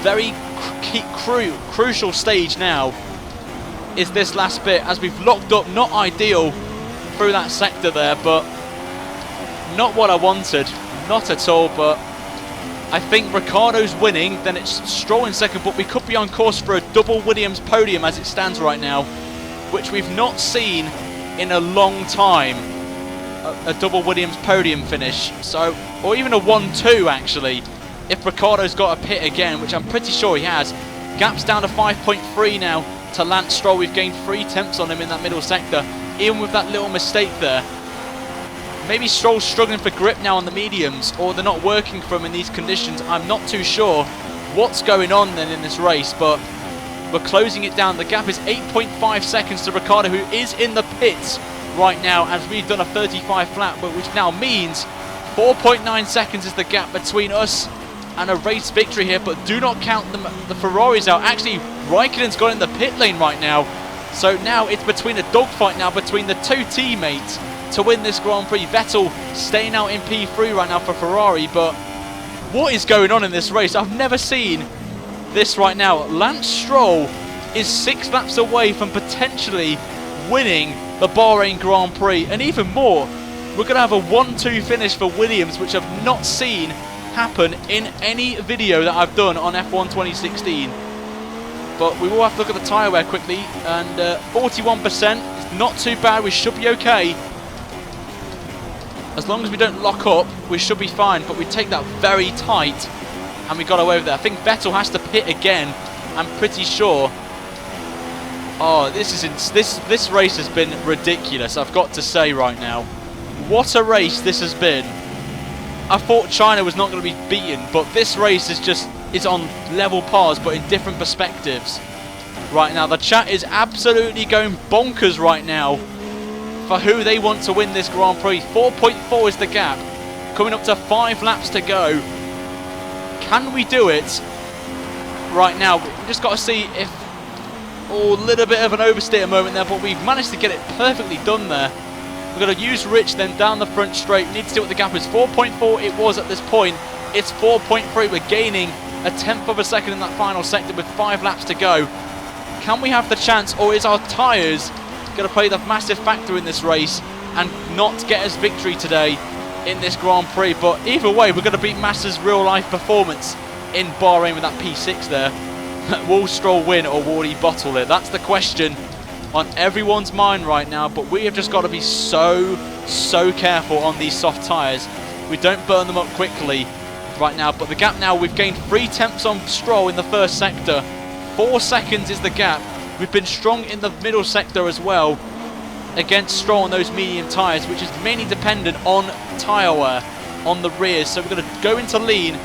very crucial stage now is this last bit as we've locked up. Not ideal through that sector there, but not what I wanted, not at all. But I think Ricciardo's winning, then it's Stroll in second, but we could be on course for a double Williams podium as it stands right now, which we've not seen in a long time, a double Williams podium finish. So, or even a 1-2 actually, if Ricciardo's got a pit again, which I'm pretty sure he has. Gap's down to 5.3 now to Lance Stroll. We've gained 3 tenths on him in that middle sector, even with that little mistake there. Maybe Stroll's struggling for grip now on the mediums, or they're not working for him in these conditions. I'm not too sure what's going on then in this race, but we're closing it down. The gap is 8.5 seconds to Ricciardo, who is in the pits right now as we've done a 35 flat, which now means 4.9 seconds is the gap between us and a race victory here. But do not count the Ferraris out. Actually, Raikkonen's got in the pit lane right now, so now it's between a dogfight now between the 2 teammates to win this Grand Prix. Vettel staying out in P3 right now for Ferrari, but what is going on in this race? I've never seen this right now. Lance Stroll is 6 laps away from potentially winning the Bahrain Grand Prix, and even more, we're going to have a 1-2 finish for Williams, which I've not seen happen in any video that I've done on F1 2016. But we will have to look at the tyre wear quickly, and 41% is not too bad. We should be okay. As long as we don't lock up, we should be fine. But we take that very tight, and we got away with it. I think Vettel has to pit again. I'm pretty sure. Oh, this race has been ridiculous, I've got to say right now. What a race this has been. I thought China was not going to be beaten, but this race is on level pars, but in different perspectives. Right now, the chat is absolutely going bonkers right now for who they want to win this Grand Prix. 4.4 is the gap, coming up to 5 laps to go. Can we do it? Right now, we've just got to see if... Oh, a little bit of an oversteer moment there, but we've managed to get it perfectly done there. We're going to use Rich then down the front straight. We need to see what the gap is. 4.4 it was at this point. It's 4.3. We're gaining a tenth of a second in that final sector with 5 laps to go. Can we have the chance, or is our tyres going to play the massive factor in this race and not get us victory today in this Grand Prix? But either way, we're going to beat Massa's real-life performance in Bahrain with that P6 there. Will Stroll win, or will he bottle it? That's the question on everyone's mind right now, but we have just got to be so careful on these soft tyres. We don't burn them up quickly right now, but the gap now, we've gained 3 tenths on Stroll in the first sector. 4 seconds is the gap. We've been strong in the middle sector as well against Stroll on those medium tyres, which is mainly dependent on tyre wear on the rears. So we're going to go into lean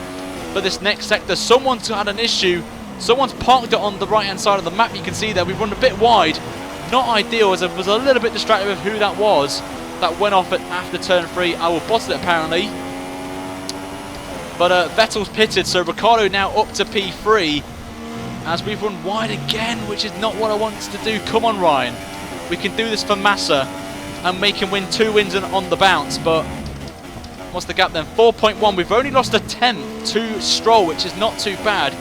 for this next sector. Someone's had an issue. Someone's parked it on the right-hand side of the map. You can see there we've run a bit wide. Not ideal, as I was a little bit distracted with who that was that went off after turn 3. I will bottle it apparently. But Vettel's pitted, so Ricciardo now up to P3 as we've run wide again, which is not what I want us to do. Come on, Ryan. We can do this for Massa and make him win 2 wins on the bounce. But what's the gap then? 4.1. We've only lost a tenth to Stroll, which is not too bad.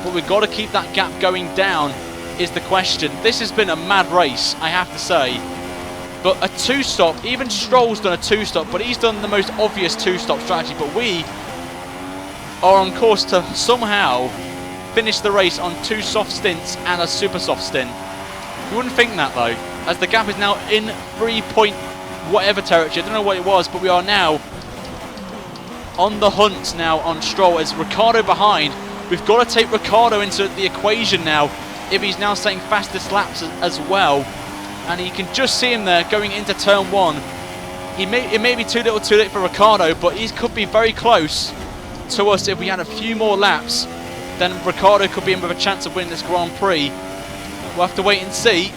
But we've got to keep that gap going down is the question. This has been a mad race, I have to say. But a 2-stop, even Stroll's done a 2-stop, but he's done the most obvious 2-stop strategy. But we are on course to somehow finish the race on 2 soft stints and a super soft stint. You wouldn't think that though, as the gap is now in 3 point whatever territory. I don't know what it was, but we are now on the hunt now on Stroll as Ricciardo behind. We've got to take Ricciardo into the equation now if he's now setting fastest laps as well. And you can just see him there going into turn 1. It may be too little too late for Ricciardo, but he could be very close to us if we had a few more laps. Then Ricciardo could be in with a chance of winning this Grand Prix. We'll have to wait and see.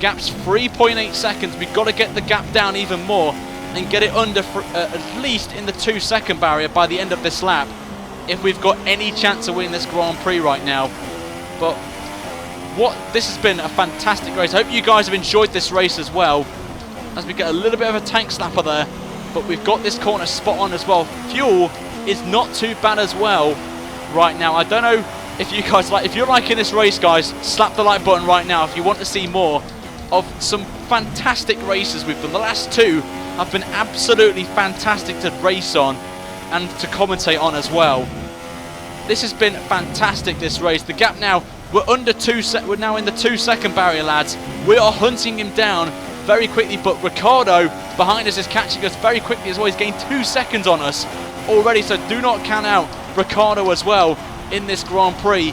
Gap's 3.8 seconds. We've got to get the gap down even more and get it under at least in the 2-second barrier by the end of this lap if we've got any chance of winning this Grand Prix right now. But this has been a fantastic race. I hope you guys have enjoyed this race as well, as we get a little bit of a tank slapper there. But we've got this corner spot on as well. Fuel is not too bad as well right now. I don't know if you guys if you're liking this race, guys, slap the like button right now if you want to see more of some fantastic races we've done. The last 2 have been absolutely fantastic to race on and to commentate on as well. This has been fantastic, this race. The gap now, we're now in the 2-second barrier, lads. We are hunting him down very quickly, but Ricciardo behind us is catching us very quickly as well. He's gained 2 seconds on us already, so do not count out Ricciardo as well in this Grand Prix.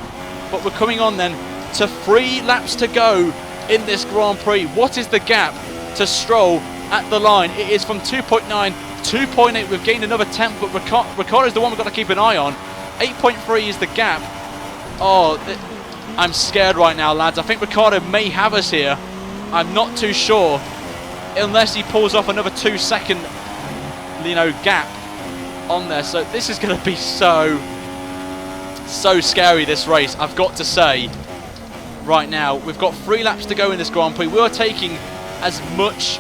But we're coming on then to 3 laps to go in this Grand Prix. What is the gap to Stroll at the line? It is from 2.9, 2.8. We've gained another tenth, but Ricciardo's the one we've got to keep an eye on. 8.3 is the gap. Oh, I'm scared right now, lads. I think Ricciardo may have us here. I'm not too sure, unless he pulls off another 2-second, gap on there. So this is going to be so scary, this race, I've got to say. Right now, we've got 3 laps to go in this Grand Prix. We are taking as much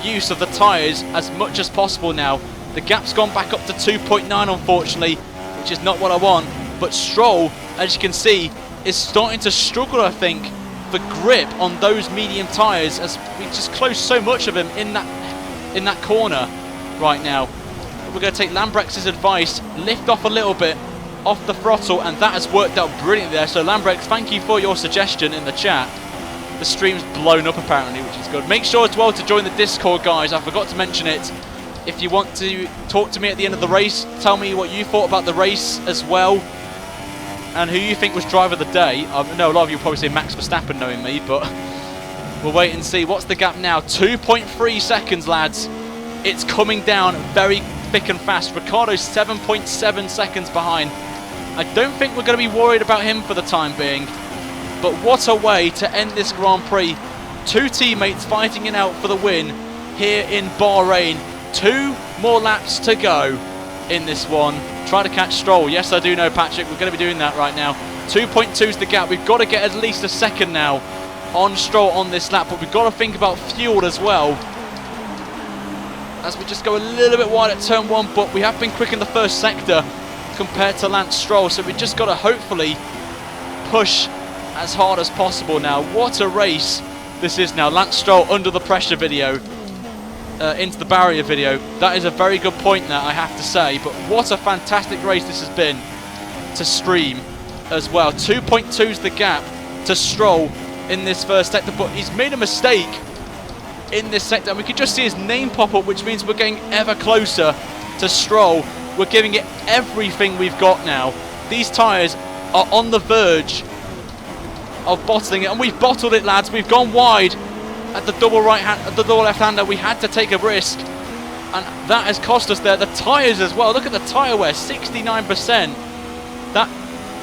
use of the tyres as much as possible now. The gap's gone back up to 2.9, unfortunately, which is not what I want. But Stroll, as you can see, is starting to struggle, I think, for grip on those medium tyres, as we just closed so much of him in that corner right now. We're going to take Lambrex's advice, lift off a little bit off the throttle, and that has worked out brilliantly there. So Lambrex, thank you for your suggestion in the chat. The stream's blown up apparently, which is good. Make sure as well to join the Discord, guys. I forgot to mention it If you want to talk to me at the end of the race, tell me what you thought about the race as well, and who you think was driver of the day. I know a lot of you will probably say Max Verstappen, knowing me, but we'll wait and see. What's the gap now? 2.3 seconds, lads. It's coming down very thick and fast. Ricciardo's 7.7 seconds behind. I don't think we're going to be worried about him for the time being, but what a way to end this Grand Prix. Two teammates fighting it out for the win here in Bahrain. 2 more laps to go in this one. Try to catch Stroll. Yes, I do know, Patrick. We're going to be doing that right now. 2.2 is the gap. We've got to get at least a second now on Stroll on this lap, but we've got to think about fuel as well, as we just go a little bit wide at turn 1, but we have been quick in the first sector compared to Lance Stroll, so we just got to hopefully push as hard as possible now. What a race this is now. Lance Stroll under the pressure video, into the barrier video. That is a very good point there, I have to say, but what a fantastic race this has been to stream as well. 2.2 is the gap to Stroll in this first sector, but he's made a mistake in this sector, and we can just see his name pop up, which means we're getting ever closer to Stroll. We're giving it everything we've got now. These tyres are on the verge of bottling it, and we've bottled it, lads. We've gone wide at the double left-hander. We had to take a risk, and that has cost us there. The tyres as well. Look at the tyre wear, 69%. That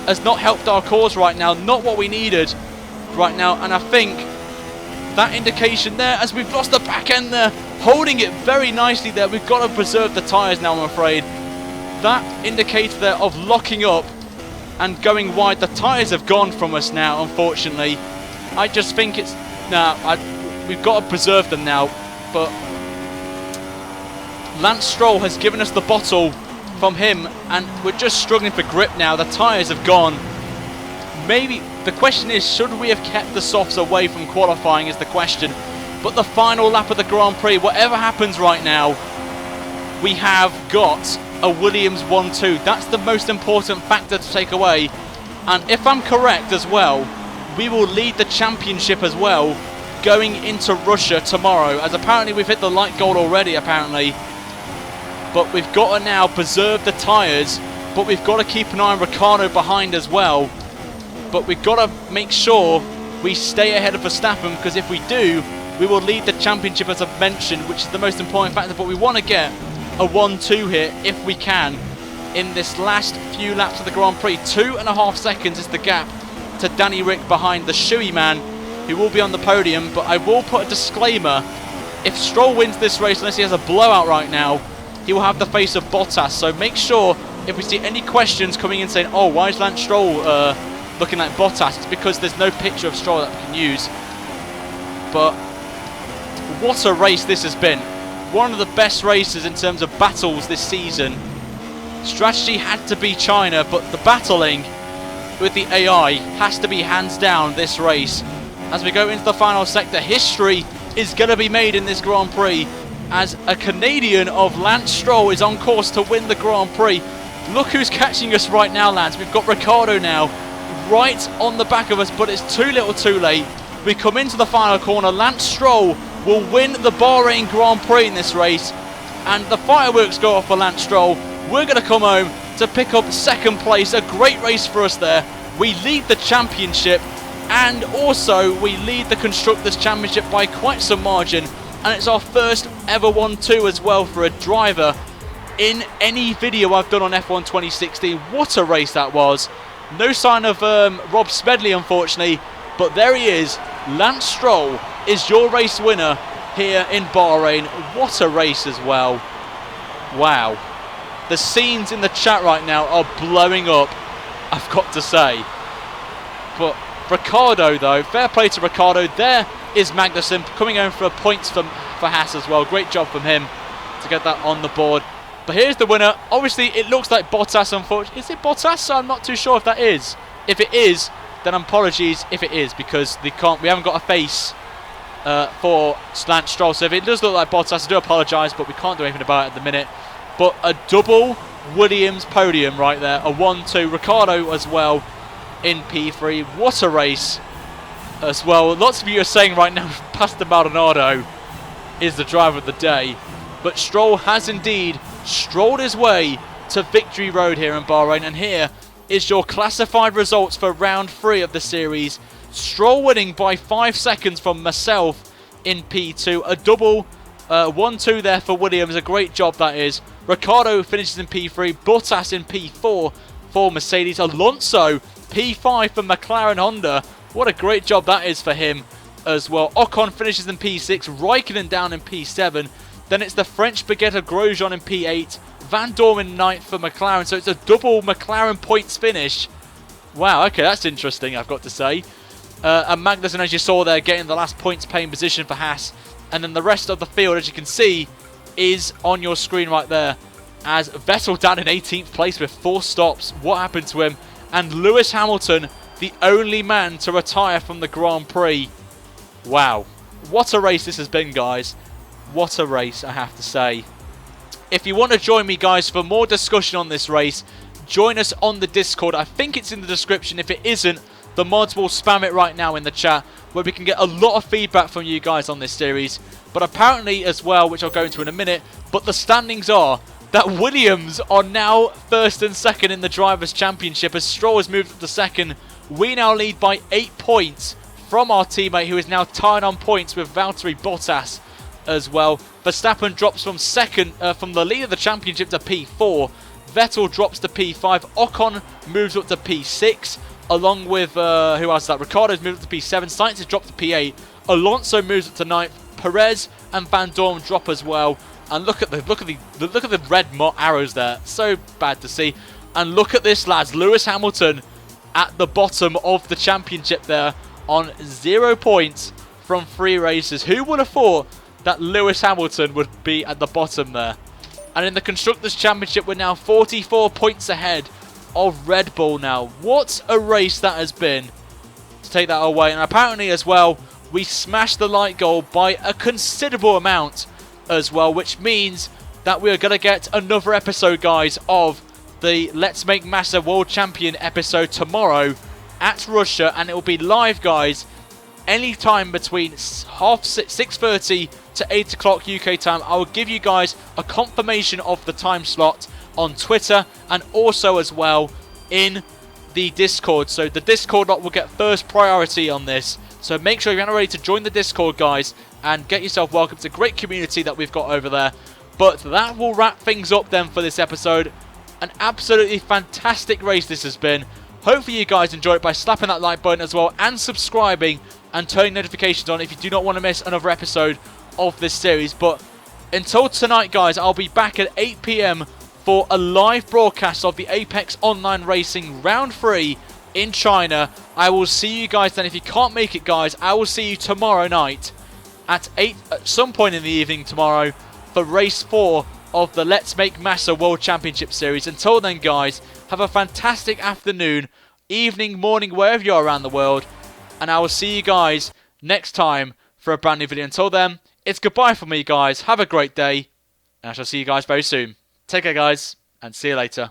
has not helped our cause right now. Not what we needed right now, and I think that indication there, as we've lost the back end there, holding it very nicely there. We've got to preserve the tyres now, I'm afraid. That indicator there of locking up and going wide. The tyres have gone from us now, unfortunately. I just think it's... we've got to preserve them now. But Lance Stroll has given us the bottle from him, and we're just struggling for grip now. The tyres have gone. Maybe the question is, should we have kept the softs away from qualifying is the question. But the final lap of the Grand Prix, whatever happens right now, we have got a Williams 1-2. That's the most important factor to take away. And if I'm correct as well, we will lead the championship as well going into Russia tomorrow, as apparently we've hit the light goal already, apparently. But we've got to now preserve the tyres, but we've got to keep an eye on Ricciardo behind as well. But we've got to make sure we stay ahead of Verstappen, because if we do, we will lead the championship, as I've mentioned, which is the most important factor. But we want to get a 1-2 here if we can in this last few laps of the Grand Prix. 2.5 seconds is the gap to Danny Rick behind the Shoey man, who will be on the podium. But I will put a disclaimer: if Stroll wins this race, unless he has a blowout right now, he will have the face of Bottas. So make sure, if we see any questions coming in saying, oh, why is Lance Stroll looking like Bottas, it's because there's no picture of Stroll that we can use. But what a race this has been. One of the best races in terms of battles this season. Strategy had to be China, but the battling with the AI has to be hands down this race. As we go into the final sector, history is going to be made in this Grand Prix, as a Canadian of Lance Stroll is on course to win the Grand Prix. Look who's catching us right now, lads. We've got Ricciardo now right on the back of us, but it's too little too late. We come into the final corner. Lance Stroll will win the Bahrain Grand Prix in this race, and the fireworks go off for Lance Stroll. We're going to come home to pick up second place. A great race for us there. We lead the championship, and also we lead the Constructors' Championship by quite some margin, and it's our first ever 1-2 as well for a driver in any video I've done on F1 2016. What a race that was. No sign of Rob Smedley, unfortunately, but there he is. Lance Stroll is your race winner here in Bahrain. What a race as well. Wow. The scenes in the chat right now are blowing up, I've got to say. But Ricciardo, though, fair play to Ricciardo. There is Magnussen coming home for points for Haas as well. Great job from him to get that on the board. But here's the winner. Obviously, it looks like Bottas, unfortunately. Is it Bottas? I'm not too sure if that is. If it is, then apologies if it is, because we haven't got a face for Lance Stroll. So if it does look like Bottas, I do apologise, but we can't do anything about it at the minute. But a double Williams podium right there. A 1-2. Ricciardo as well in P3. What a race as well. Lots of you are saying right now Pastor Maldonado is the driver of the day. but Stroll has indeed strolled his way to victory road here in Bahrain. And here is your classified results for round 3 of the series. Stroll winning by 5 seconds from myself in P2. A double 1-2 there for Williams. A great job that is. Ricciardo finishes in P3. Bottas in P4 for Mercedes. Alonso P5 for McLaren Honda. What a great job that is for him as well. Ocon finishes in P6. Raikkonen down in P7. Then it's the French Baguette of Grosjean in P8. Van Dorn in 9th for McLaren. So it's a double McLaren points finish. Wow, okay, that's interesting, I've got to say. And Magnussen, as you saw there, getting the last points paying position for Haas. And then the rest of the field, as you can see, is on your screen right there. As Vettel down in 18th place with 4 stops. What happened to him? And Lewis Hamilton, the only man to retire from the Grand Prix. Wow. What a race this has been, guys. What a race, I have to say. If you want to join me, guys, for more discussion on this race, join us on the Discord. I think it's in the description. If it isn't, the mods will spam it right now in the chat, where we can get a lot of feedback from you guys on this series. But apparently as well, which I'll go into in a minute, but the standings are that Williams are now 1st and 2nd in the Drivers' Championship. As Stroll has moved up to 2nd, we now lead by 8 points from our teammate, who is now tied on points with Valtteri Bottas as well. Verstappen drops from from the lead of the championship to P4. Vettel drops to P5. Ocon moves up to P6, along with who else is that? Ricciardo's moved up to P7. Sainz has dropped to P8. Alonso moves up to 9th. Perez and Van Dorn drop as well. And look at the red arrows there. So bad to see. And look at this, lads. Lewis Hamilton at the bottom of the championship there on 0 points from 3 races. Who would have thought that Lewis Hamilton would be at the bottom there? And in the Constructors' Championship, we're now 44 points ahead of Red Bull now. What a race that has been to take that away. And apparently as well, we smashed the light goal by a considerable amount as well, which means that we are going to get another episode, guys, of the Let's Make Massa World Champion episode tomorrow at Russia. And it will be live, guys, anytime between 6:30 to 8 o'clock UK time. I will give you guys a confirmation of the time slot on Twitter and also as well in the Discord. So the Discord lot will get first priority on this. So make sure you're ready to join the Discord, guys, and get yourself welcome. It's a great community that we've got over there. But that will wrap things up then for this episode. An absolutely fantastic race this has been. Hopefully you guys enjoyed it by slapping that like button as well and subscribing and turning notifications on if you do not want to miss another episode of this series. But until tonight, guys, I'll be back at 8 PM for a live broadcast of the Apex Online Racing Round 3 in China. I will see you guys then. If you can't make it, guys, I will see you tomorrow night at 8 at some point in the evening tomorrow for race 4 of the Let's Make Massa World Championship Series. Until then, guys, have a fantastic afternoon, evening, morning, wherever you are around the world. And I will see you guys next time for a brand new video. Until then, it's goodbye from me, guys. Have a great day. And I shall see you guys very soon. Take care, guys, and see you later.